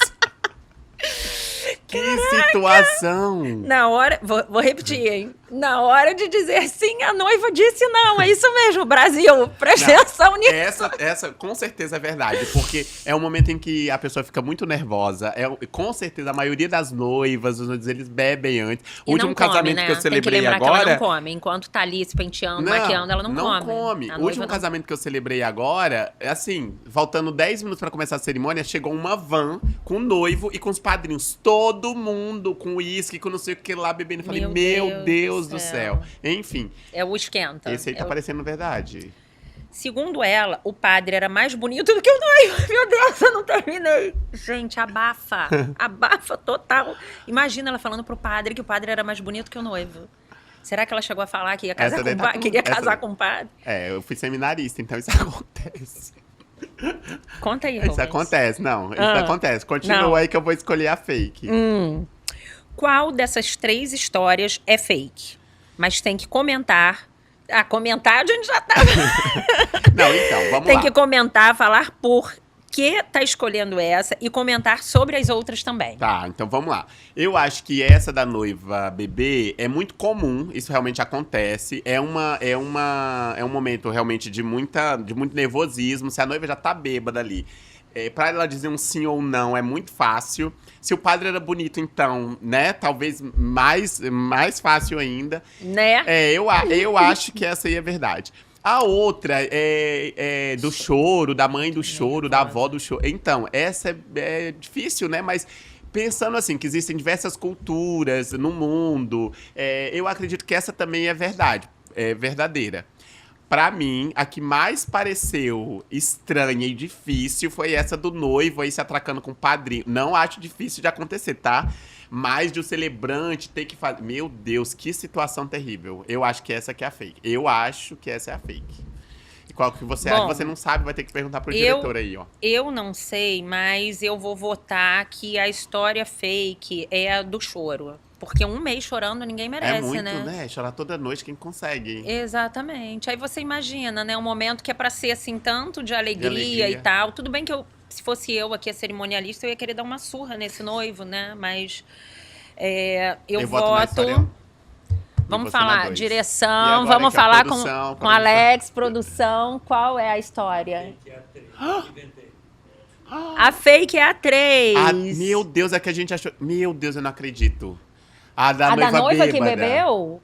Que situação! Na hora, vou repetir, hein? Na hora de dizer sim, a noiva disse não. É isso mesmo, Brasil. Presta atenção nisso. Essa com certeza é verdade, porque é um momento em que a pessoa fica muito nervosa. Com certeza, a maioria das noivas, os noivos, eles bebem antes. O último casamento que eu celebrei agora... que ela não come. Enquanto tá ali se penteando, maquiando, ela não come. O último casamento que eu celebrei agora, assim, faltando 10 minutos pra começar a cerimônia, chegou uma van com o noivo e com os padrinhos. Todo mundo com uísque, com não sei o que lá, bebendo. Eu falei, meu Deus do céu. Enfim. É o esquenta. Esse aí tá parecendo verdade. Segundo ela, o padre era mais bonito do que o noivo. Meu Deus, eu não terminei. Gente, abafa. Abafa total. Imagina ela falando pro padre que o padre era mais bonito que o noivo. Será que ela chegou a falar que ia casar com o padre? Queria casar com o padre? Eu fui seminarista, então isso acontece. Conta aí, Isso acontece, isso acontece. Continua aí que eu vou escolher a fake. Qual dessas 3 histórias é fake? Mas tem que comentar. Comentar a gente já tá. Não, então, vamos lá. Tem que comentar, falar por que tá escolhendo essa e comentar sobre as outras também. Tá, então vamos lá. Eu acho que essa da noiva bebê é muito comum, isso realmente acontece. É um momento realmente de muito nervosismo. Se a noiva já tá bêbada ali, pra ela dizer um sim ou não é muito fácil. Se o padre era bonito, então, né? Talvez mais fácil ainda. Né? Eu acho que essa aí é verdade. A outra é do choro, da mãe do choro, da avó do choro. Então, essa é difícil, né? Mas pensando assim, que existem diversas culturas no mundo, eu acredito que essa também é verdade, verdadeira. Pra mim, a que mais pareceu estranha e difícil foi essa do noivo aí se atracando com o padrinho. Não acho difícil de acontecer, tá? Mas de o celebrante ter que fazer... Meu Deus, que situação terrível. Eu acho que essa aqui é a fake. Eu acho que essa é a fake. Qual que você acha? Bom, Você não sabe, vai ter que perguntar pro eu, diretor aí, ó. eu não sei, mas eu vou votar que a história fake é a do choro. Porque um mês chorando ninguém É merece, muito, né? né? Chorar toda noite, quem consegue? Exatamente. Aí você imagina, né? Um momento que é pra ser assim, tanto de De alegria e alegria. tal. Tudo bem que se fosse eu aqui, a cerimonialista, eu ia querer dar uma surra nesse noivo, né? Mas eu Eu voto na história voto. 1. E Vamos você na falar 2. E direção, agora vamos aqui, ó, falar produção, com produção. Alex, produção. Qual é a história? A fake é a Ah, 3. meu Deus, é que a gente achou. Meu Deus, eu não acredito. A da A da noiva noiva que bêbada. bebeu?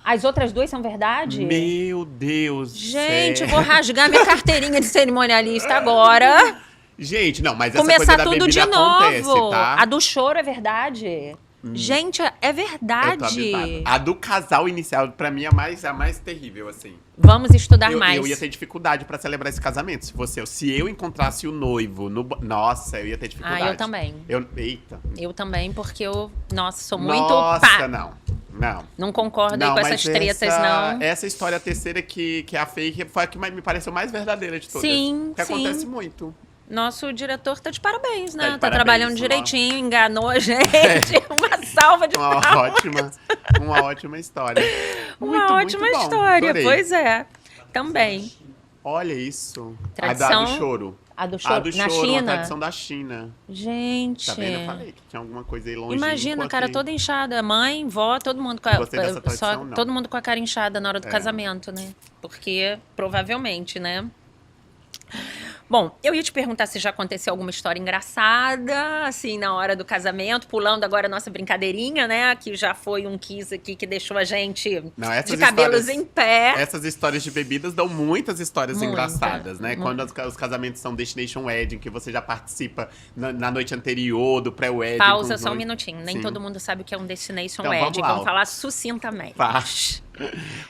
As outras duas são verdade? Meu Deus. Gente, eu sério. vou rasgar minha carteirinha de cerimonialista agora. Gente, não, mas essa coisa Começar da tudo bebida de acontece, novo. tá? A do choro é verdade? Gente, é Eu tô abismado. verdade. A do casal inicial, pra mim, é a mais terrível, assim. Vamos estudar Eu mais. ia ter dificuldade pra celebrar esse casamento. Se eu encontrasse o noivo Nossa, eu ia ter dificuldade. Eu também. Eita. Eu também, porque nossa, sou muito Nossa, pá. não. Não. Não concordo aí Não, com mas essas tretas, não. essa história terceira que é a fake foi a que me pareceu mais verdadeira de todas. Sim, Porque sim. acontece muito. Nosso diretor tá de parabéns, né? Tá de parabéns, trabalhando direitinho, enganou a gente. Uma salva de palmas. Uma ótima história. Uma ótima muito bom. história, Adorei. pois é. Também. Olha isso. Tradição- A do choro. A do A choro do na choro, uma China. tradição da China. Gente. Tá vendo? Eu falei que tinha alguma coisa aí longe. Imagina, a cara toda inchada. Mãe, vó, todo mundo com a, Gostei dessa tradição, não. todo mundo com a cara inchada na hora do É. casamento, né? Porque, provavelmente, né? Bom, eu ia te perguntar se já aconteceu alguma história engraçada, assim, na hora do casamento, pulando agora a nossa brincadeirinha, né? Que já foi um quiz aqui que deixou a gente Não, essas de cabelos histórias- em pé. Essas histórias de bebidas dão muitas histórias Muita, engraçadas, né? muita. Quando os casamentos são Destination Wedding, que você já participa na noite anterior do pré-wedding. Pausa com os só um noivos. minutinho. Nem Sim. todo mundo sabe o que é um Destination Então, Wedding. vamos lá, Vamos ó. falar sucintamente. Tá.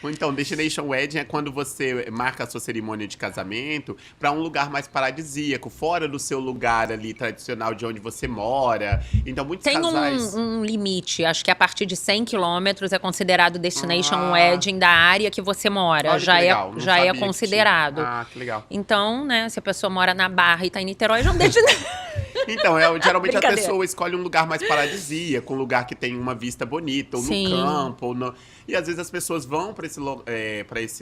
Ou então, Destination Wedding é quando você marca a sua cerimônia de casamento pra um lugar mais paradisíaco, fora do seu lugar ali tradicional de onde você mora. Então, muitos Tem casais... um limite, acho que a partir de 100 quilômetros é considerado Destination Ah. Wedding da área que você mora. Olha que Já legal, não já é sabia que tinha. considerado. Ah, que legal. Então, né, se a pessoa mora na Barra e tá em Niterói, já não deixa. Então, geralmente a Brincadeira. pessoa escolhe um lugar mais paradisíaco, um lugar que tem uma vista bonita, ou Sim. no campo, e às vezes as pesças vão pra esse lugar.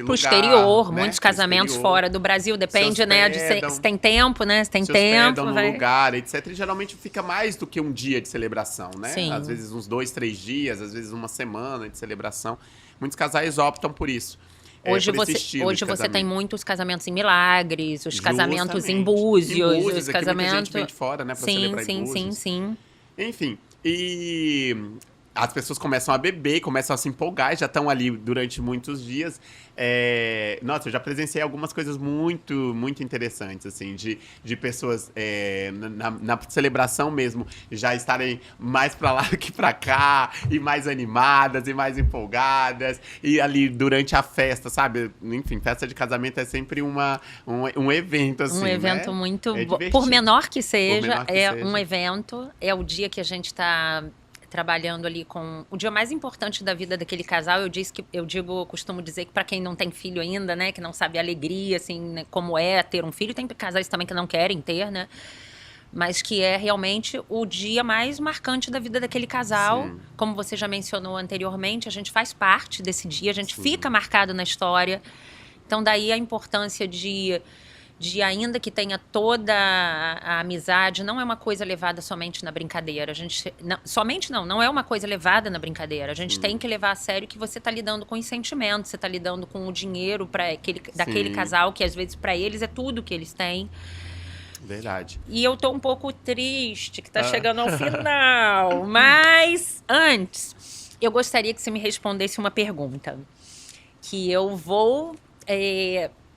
Pro exterior, né? muitos Pro casamentos exterior, fora do Brasil, depende, se né, de hospedam. se tem tempo, né, se tem se tempo, hospedam no vai. lugar, etc. E geralmente fica mais do que um dia de celebração, né? Sim. Às vezes uns 2, 3 dias, às vezes uma semana de celebração. Muitos casais optam por isso. Hoje por esse você, estilo hoje de você tem casamento. muitos casamentos em Milagres, os casamentos em Justamente. Búzios, Em Búzios, os aqui muita gente casamentos. vem de fora, né, pra sim, celebrar em sim, sim, Búzios. sim. Enfim, e as pessoas começam a beber, começam a se empolgar, já estão ali durante muitos dias. Nossa, eu já presenciei algumas coisas muito, muito interessantes, assim, de pessoas na celebração mesmo já estarem mais pra lá do que pra cá, e mais animadas, e mais empolgadas, e ali durante a festa, sabe? Enfim, festa de casamento é sempre um evento, assim, Um evento né? muito É bom. divertido. Por menor que seja, menor que é seja. um evento. É o dia que a gente está trabalhando ali com o dia mais importante da vida daquele casal. Costumo dizer que para quem não tem filho ainda, né, que não sabe a alegria, assim, né, como é ter um filho, tem casais também que não querem ter, né? Mas que é realmente o dia mais marcante da vida daquele casal. Sim. Como você já mencionou anteriormente, a gente faz parte desse dia, a gente Sim. fica marcado na história. Então, daí a importância de ainda que tenha toda a amizade, não é uma coisa levada somente na brincadeira. Não é uma coisa levada na brincadeira. A gente tem que levar a sério que você está lidando com os sentimentos, você está lidando com o dinheiro daquele Sim. casal, que às vezes para eles é tudo que eles têm. Verdade. E eu tô um pouco triste que tá chegando ao final. Mas antes, eu gostaria que você me respondesse uma pergunta. Que eu vou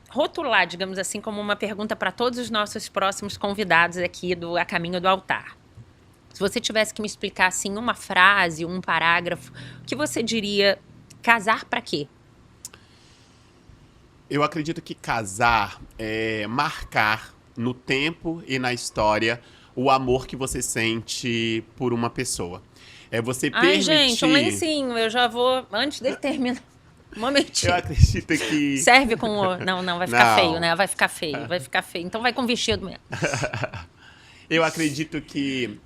rotular, digamos assim, como uma pergunta para todos os nossos próximos convidados aqui do A Caminho do Altar. Se você tivesse que me explicar, assim, uma frase, um parágrafo, o que você diria? Casar para quê? Eu acredito que casar é marcar no tempo e na história o amor que você sente por uma pessoa. É você permitir... Ai, gente, um lencinho. Eu já vou, antes dele terminar. Um momentinho. Eu acredito que... Serve com o... Não, vai ficar Não. feio, né? Vai ficar feio. Então vai com vestido mesmo. Eu acredito que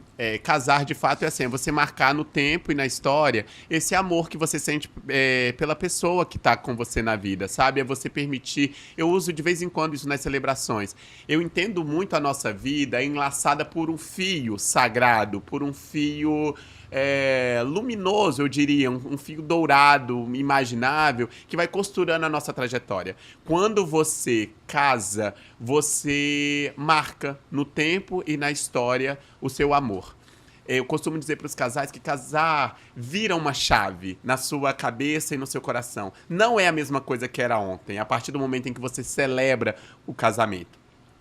casar, de fato, é assim, é você marcar no tempo e na história esse amor que você sente pela pessoa que tá com você na vida, sabe? É você permitir... Eu uso de vez em quando isso nas celebrações. Eu entendo muito a nossa vida enlaçada por um fio sagrado, por um fio... luminoso, eu diria, um fio dourado, imaginável, que vai costurando a nossa trajetória. Quando você casa, você marca no tempo e na história o seu amor. Eu costumo dizer para os casais que casar vira uma chave na sua cabeça e no seu coração. Não é a mesma coisa que era ontem, a partir do momento em que você celebra o casamento.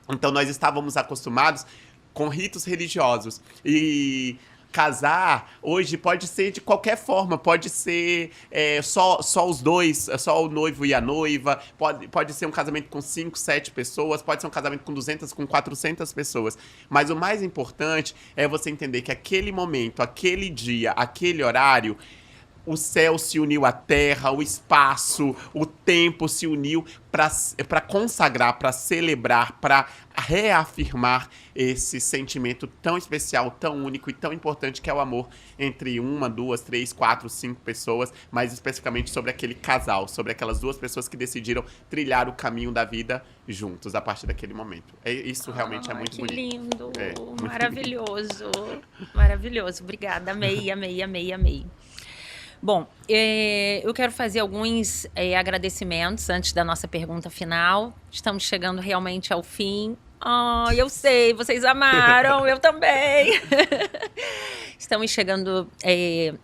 Então nós estávamos acostumados com ritos religiosos e... Casar hoje pode ser de qualquer forma, pode ser só os dois, só o noivo e a noiva, pode ser um casamento com 5, 7 pessoas, pode ser um casamento com 200, com 400 pessoas. Mas o mais importante é você entender que aquele momento, aquele dia, aquele horário, o céu se uniu à terra, o espaço, o tempo se uniu para consagrar, para celebrar, para reafirmar esse sentimento tão especial, tão único e tão importante que é o amor entre 1, 2, 3, 4, 5 pessoas, mais especificamente sobre aquele casal, sobre aquelas 2 pessoas que decidiram trilhar o caminho da vida juntos a partir daquele momento. Isso realmente é muito bonito. Que lindo, Muito maravilhoso, maravilhoso. Obrigada, amei. Bom, eu quero fazer alguns agradecimentos antes da nossa pergunta final. Estamos chegando realmente ao fim. Eu sei, vocês amaram, eu também. Estamos chegando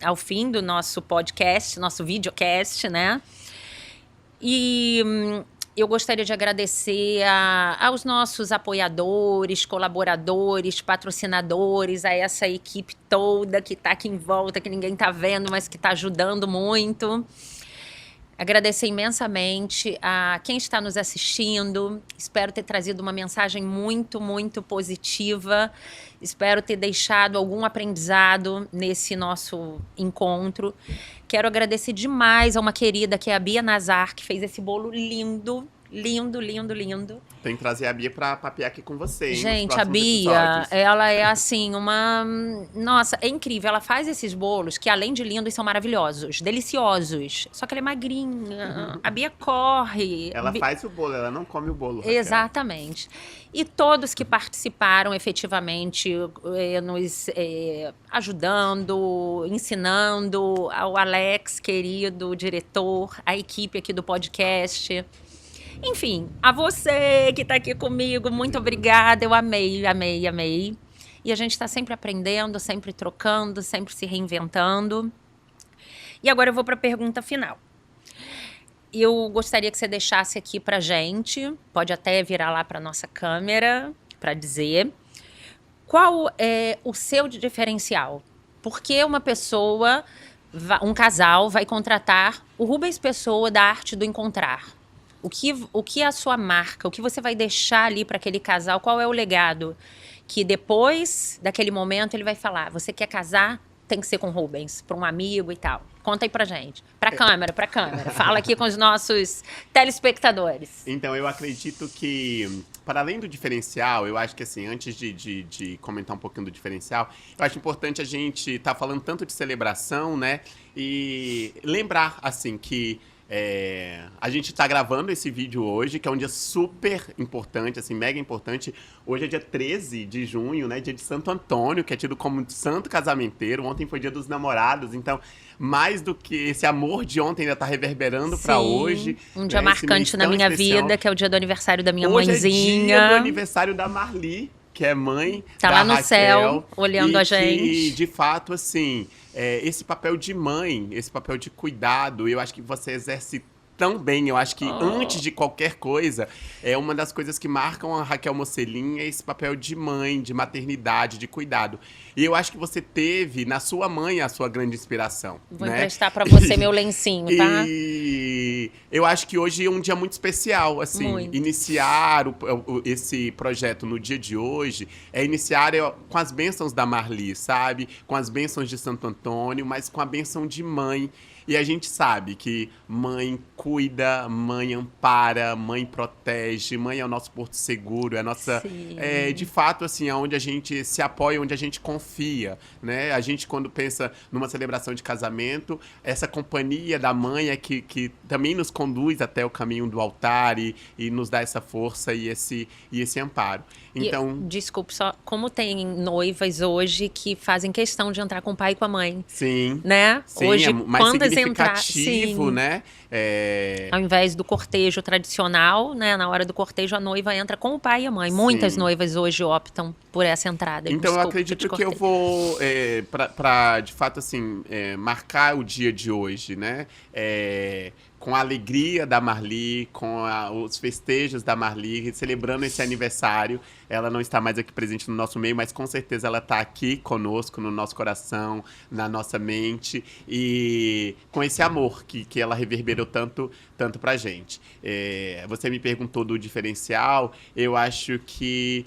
ao fim do nosso podcast, nosso videocast, né? E eu gostaria de agradecer aos nossos apoiadores, colaboradores, patrocinadores, a essa equipe toda que está aqui em volta, que ninguém está vendo, mas que está ajudando muito. Agradecer imensamente a quem está nos assistindo. Espero ter trazido uma mensagem muito, muito positiva. Espero ter deixado algum aprendizado nesse nosso encontro. Quero agradecer demais a uma querida que é a Bia Nazar, que fez esse bolo lindo. Lindo. Tem que trazer a Bia pra papear aqui com você, hein, gente, a Bia, ela é assim, Nossa, é incrível. Ela faz esses bolos que, além de lindos, são maravilhosos, deliciosos. Só que ela é magrinha. A Bia corre. Ela faz o bolo, ela não come o bolo. Raquel. Exatamente. E todos que participaram efetivamente, nos ajudando, ensinando, ao Alex, querido, o diretor, a equipe aqui do podcast. Enfim, a você que está aqui comigo, muito obrigada. Eu amei. E a gente está sempre aprendendo, sempre trocando, sempre se reinventando. E agora eu vou para a pergunta final. Eu gostaria que você deixasse aqui para gente, pode até virar lá para nossa câmera, para dizer qual é o seu diferencial. Por que uma pessoa, um casal, vai contratar o Rubens Pessoa da Arte do Encontrar? O que é a sua marca? O que você vai deixar ali para aquele casal? Qual é o legado? Que depois daquele momento ele vai falar, você quer casar? Tem que ser com Rubens, para um amigo e tal. Conta aí pra gente. Pra câmera. Fala aqui com os nossos telespectadores. Então, eu acredito que, para além do diferencial, eu acho que assim, antes de comentar um pouquinho do diferencial, eu acho importante a gente estar falando tanto de celebração, né? E lembrar, assim, que a gente tá gravando esse vídeo hoje, que é um dia super importante, assim, mega importante. Hoje é dia 13 de junho, né? Dia de Santo Antônio, que é tido como santo casamenteiro. Ontem foi dia dos namorados, então, mais do que esse amor de ontem ainda tá reverberando para hoje. Um dia marcante na minha vida, que é o dia do aniversário da minha mãezinha. Hoje é dia do aniversário da Marli, que é mãe tá da lá no Raquel, céu, olhando a gente. E, de fato, assim, esse papel de mãe, esse papel de cuidado, eu acho que você exerce tão bem. Eu acho que antes de qualquer coisa, é uma das coisas que marcam a Raquel Mocelin é esse papel de mãe, de maternidade, de cuidado. E eu acho que você teve na sua mãe a sua grande inspiração. Vou né? emprestar pra você meu lencinho, tá? E eu acho que hoje é um dia muito especial, assim. Muito. Iniciar esse projeto no dia de hoje é iniciar com as bênçãos da Marli, sabe? Com as bênçãos de Santo Antônio, mas com a bênção de mãe. E a gente sabe que mãe cuida, mãe ampara, mãe protege, mãe é o nosso porto seguro, é a nossa, de Sim. fato, assim, é onde a gente se apoia, onde a gente confia, né? A gente, quando pensa numa celebração de casamento, essa companhia da mãe é que também nos conduz até o caminho do altar e nos dá essa força e esse amparo. E, Então, desculpe, só como tem noivas hoje que fazem questão de entrar com o pai e com a mãe, sim, né? sim, é Hoje, mais quantas entrar, significativo, sim, né? ao invés do cortejo tradicional, né? Na hora do cortejo, a noiva entra com o pai e a mãe. Muitas Sim. noivas hoje optam por essa entrada. Então eu Desculpe que eu te acredito que eu cortei. vou, para de fato assim, marcar o dia de hoje, né? Com a alegria da Marli, com os festejos da Marli, celebrando esse aniversário. Ela não está mais aqui presente no nosso meio, mas com certeza ela está aqui conosco, no nosso coração, na nossa mente e com esse amor que ela reverberou tanto pra gente. Você me perguntou do diferencial, eu acho que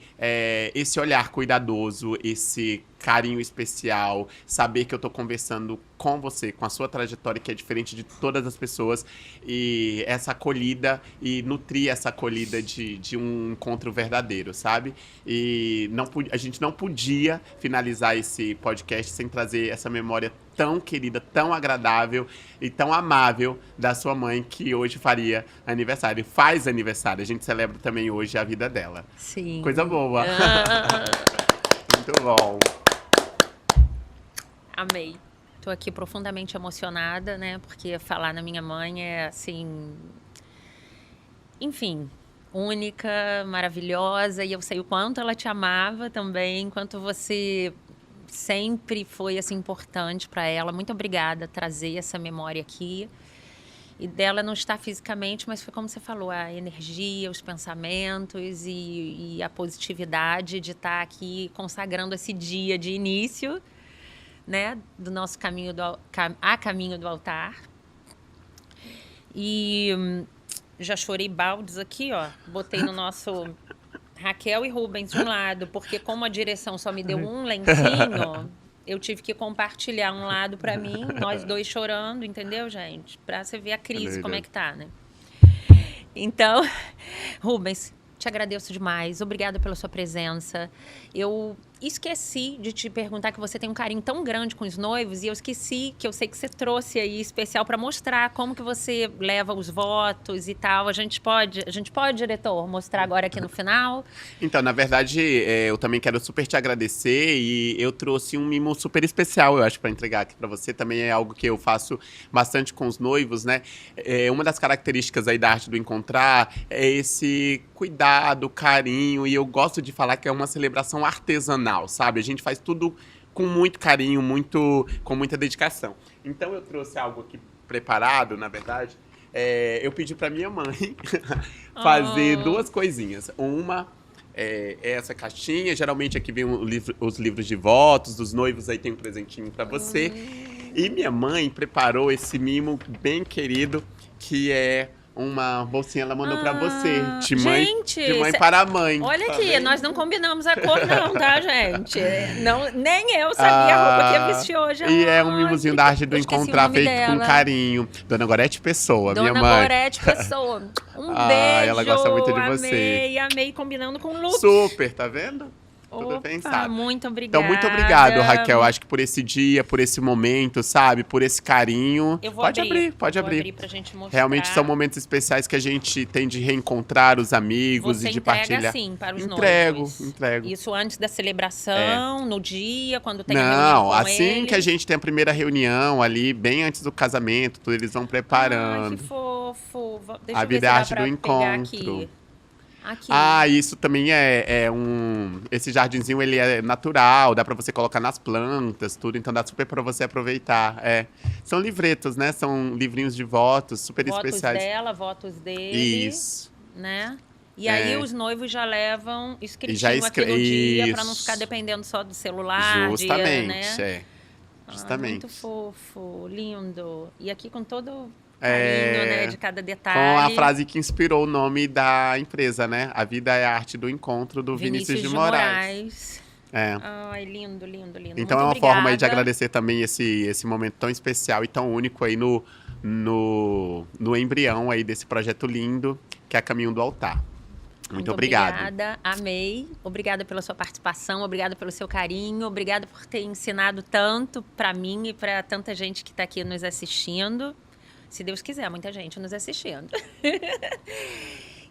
esse olhar cuidadoso, esse carinho especial, saber que eu tô conversando com você, com a sua trajetória que é diferente de todas as pessoas e essa acolhida e nutrir essa acolhida de um encontro verdadeiro, sabe? E a gente não podia finalizar esse podcast sem trazer essa memória tão querida, tão agradável e tão amável da sua mãe que hoje faria aniversário. Faz aniversário, a gente celebra também hoje a vida dela. Sim. Coisa boa. Ah, Muito bom. amei. Tô aqui profundamente emocionada, né? Porque falar na minha mãe é assim, enfim, única, maravilhosa, e eu sei o quanto ela te amava também, quanto você sempre foi assim importante para ela. Muito obrigada por trazer essa memória aqui. E dela não estar fisicamente, mas foi como você falou, a energia, os pensamentos e a positividade de estar aqui consagrando esse dia de início, né, do nosso caminho a caminho do altar. E já chorei baldes aqui, ó. Botei no nosso Raquel e Rubens de um lado, porque como a direção só me deu um lencinho, eu tive que compartilhar um lado pra mim, nós dois chorando, entendeu, gente? Pra você ver a crise, como é que tá, né? Então, Rubens, te agradeço demais. Obrigada pela sua presença. Eu esqueci de te perguntar que você tem um carinho tão grande com os noivos e eu esqueci que eu sei que você trouxe aí especial para mostrar como que você leva os votos e tal. A gente pode, diretor, mostrar agora aqui no final? Então, na verdade, eu também quero super te agradecer e eu trouxe um mimo super especial, eu acho, para entregar aqui para você. Também é algo que eu faço bastante com os noivos, né? Uma das características aí da arte do encontrar é esse cuidado, carinho, e eu gosto de falar que é uma celebração artesanal, sabe? A gente faz tudo com muito carinho, com muita dedicação. Então, eu trouxe algo aqui preparado, na verdade. Eu pedi para minha mãe fazer duas coisinhas. Uma é essa caixinha. Geralmente aqui vem os livros de votos dos noivos. Aí tem um presentinho para você. E minha mãe preparou esse mimo bem querido, que é uma bolsinha, ela mandou pra você. Gente, De mãe para a mãe. Olha tá aqui, vendo? nós não combinamos a cor não, tá, gente? Não, nem eu sabia a roupa que ia vestir hoje. E é um Ai, mimozinho da arte do eu esqueci o encontrar, nome feito com dela. carinho. Dona Gorete Pessoa, minha Dona mãe. Gorete Pessoa. Um Ah, beijo. ela gosta muito de você. Amei combinando com o look. Super, tá vendo? Tudo Opa, pensado. muito obrigada. Então, muito obrigado, Raquel. Acho que por esse dia, por esse momento, sabe? Por esse carinho. Eu vou Pode abrir, Vou abrir. pra gente mostrar. Realmente são momentos especiais que a gente tem de reencontrar os amigos Você e de entrega partilhar. sim para os Entrego. noivos. Isso antes da celebração, no dia, quando tem a Não, reunião com assim eles. que a gente tem a primeira reunião ali, bem antes do casamento, tudo, eles vão Ai, preparando. que fofo. Deixa A eu ver vida se é dá arte pra do pegar encontro. Aqui. Ah, isso também é esse jardinzinho, ele é natural, dá pra você colocar nas plantas, tudo, então dá super pra você aproveitar. São livretos, né? São livrinhos de votos, super Votos especiais. dela, votos dele. Isso. Né? E aí os noivos já levam escritinho E já aqui no dia, pra não isso. ficar dependendo só do celular. Justamente, né? Justamente. Muito fofo, lindo. E aqui com todo carinho, né, de cada detalhe. Com a frase que inspirou o nome da empresa, né? A vida é a arte do encontro, do Vinícius de Moraes. É. Ai, lindo, lindo, lindo. Então Muito é uma forma aí de obrigada. agradecer também esse momento tão especial e tão único aí no embrião aí desse projeto lindo que é a Caminho do Altar. Muito obrigado. Obrigada, amei. Obrigada pela sua participação, obrigada pelo seu carinho, obrigada por ter ensinado tanto para mim e para tanta gente que está aqui nos assistindo. Se Deus quiser, muita gente nos assistindo.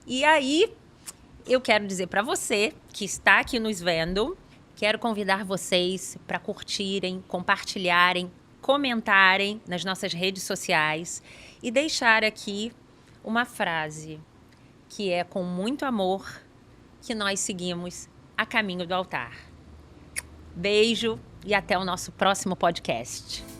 E aí, eu quero dizer para você que está aqui nos vendo, quero convidar vocês para curtirem, compartilharem, comentarem nas nossas redes sociais e deixar aqui uma frase que é com muito amor que nós seguimos a caminho do altar. Beijo e até o nosso próximo podcast.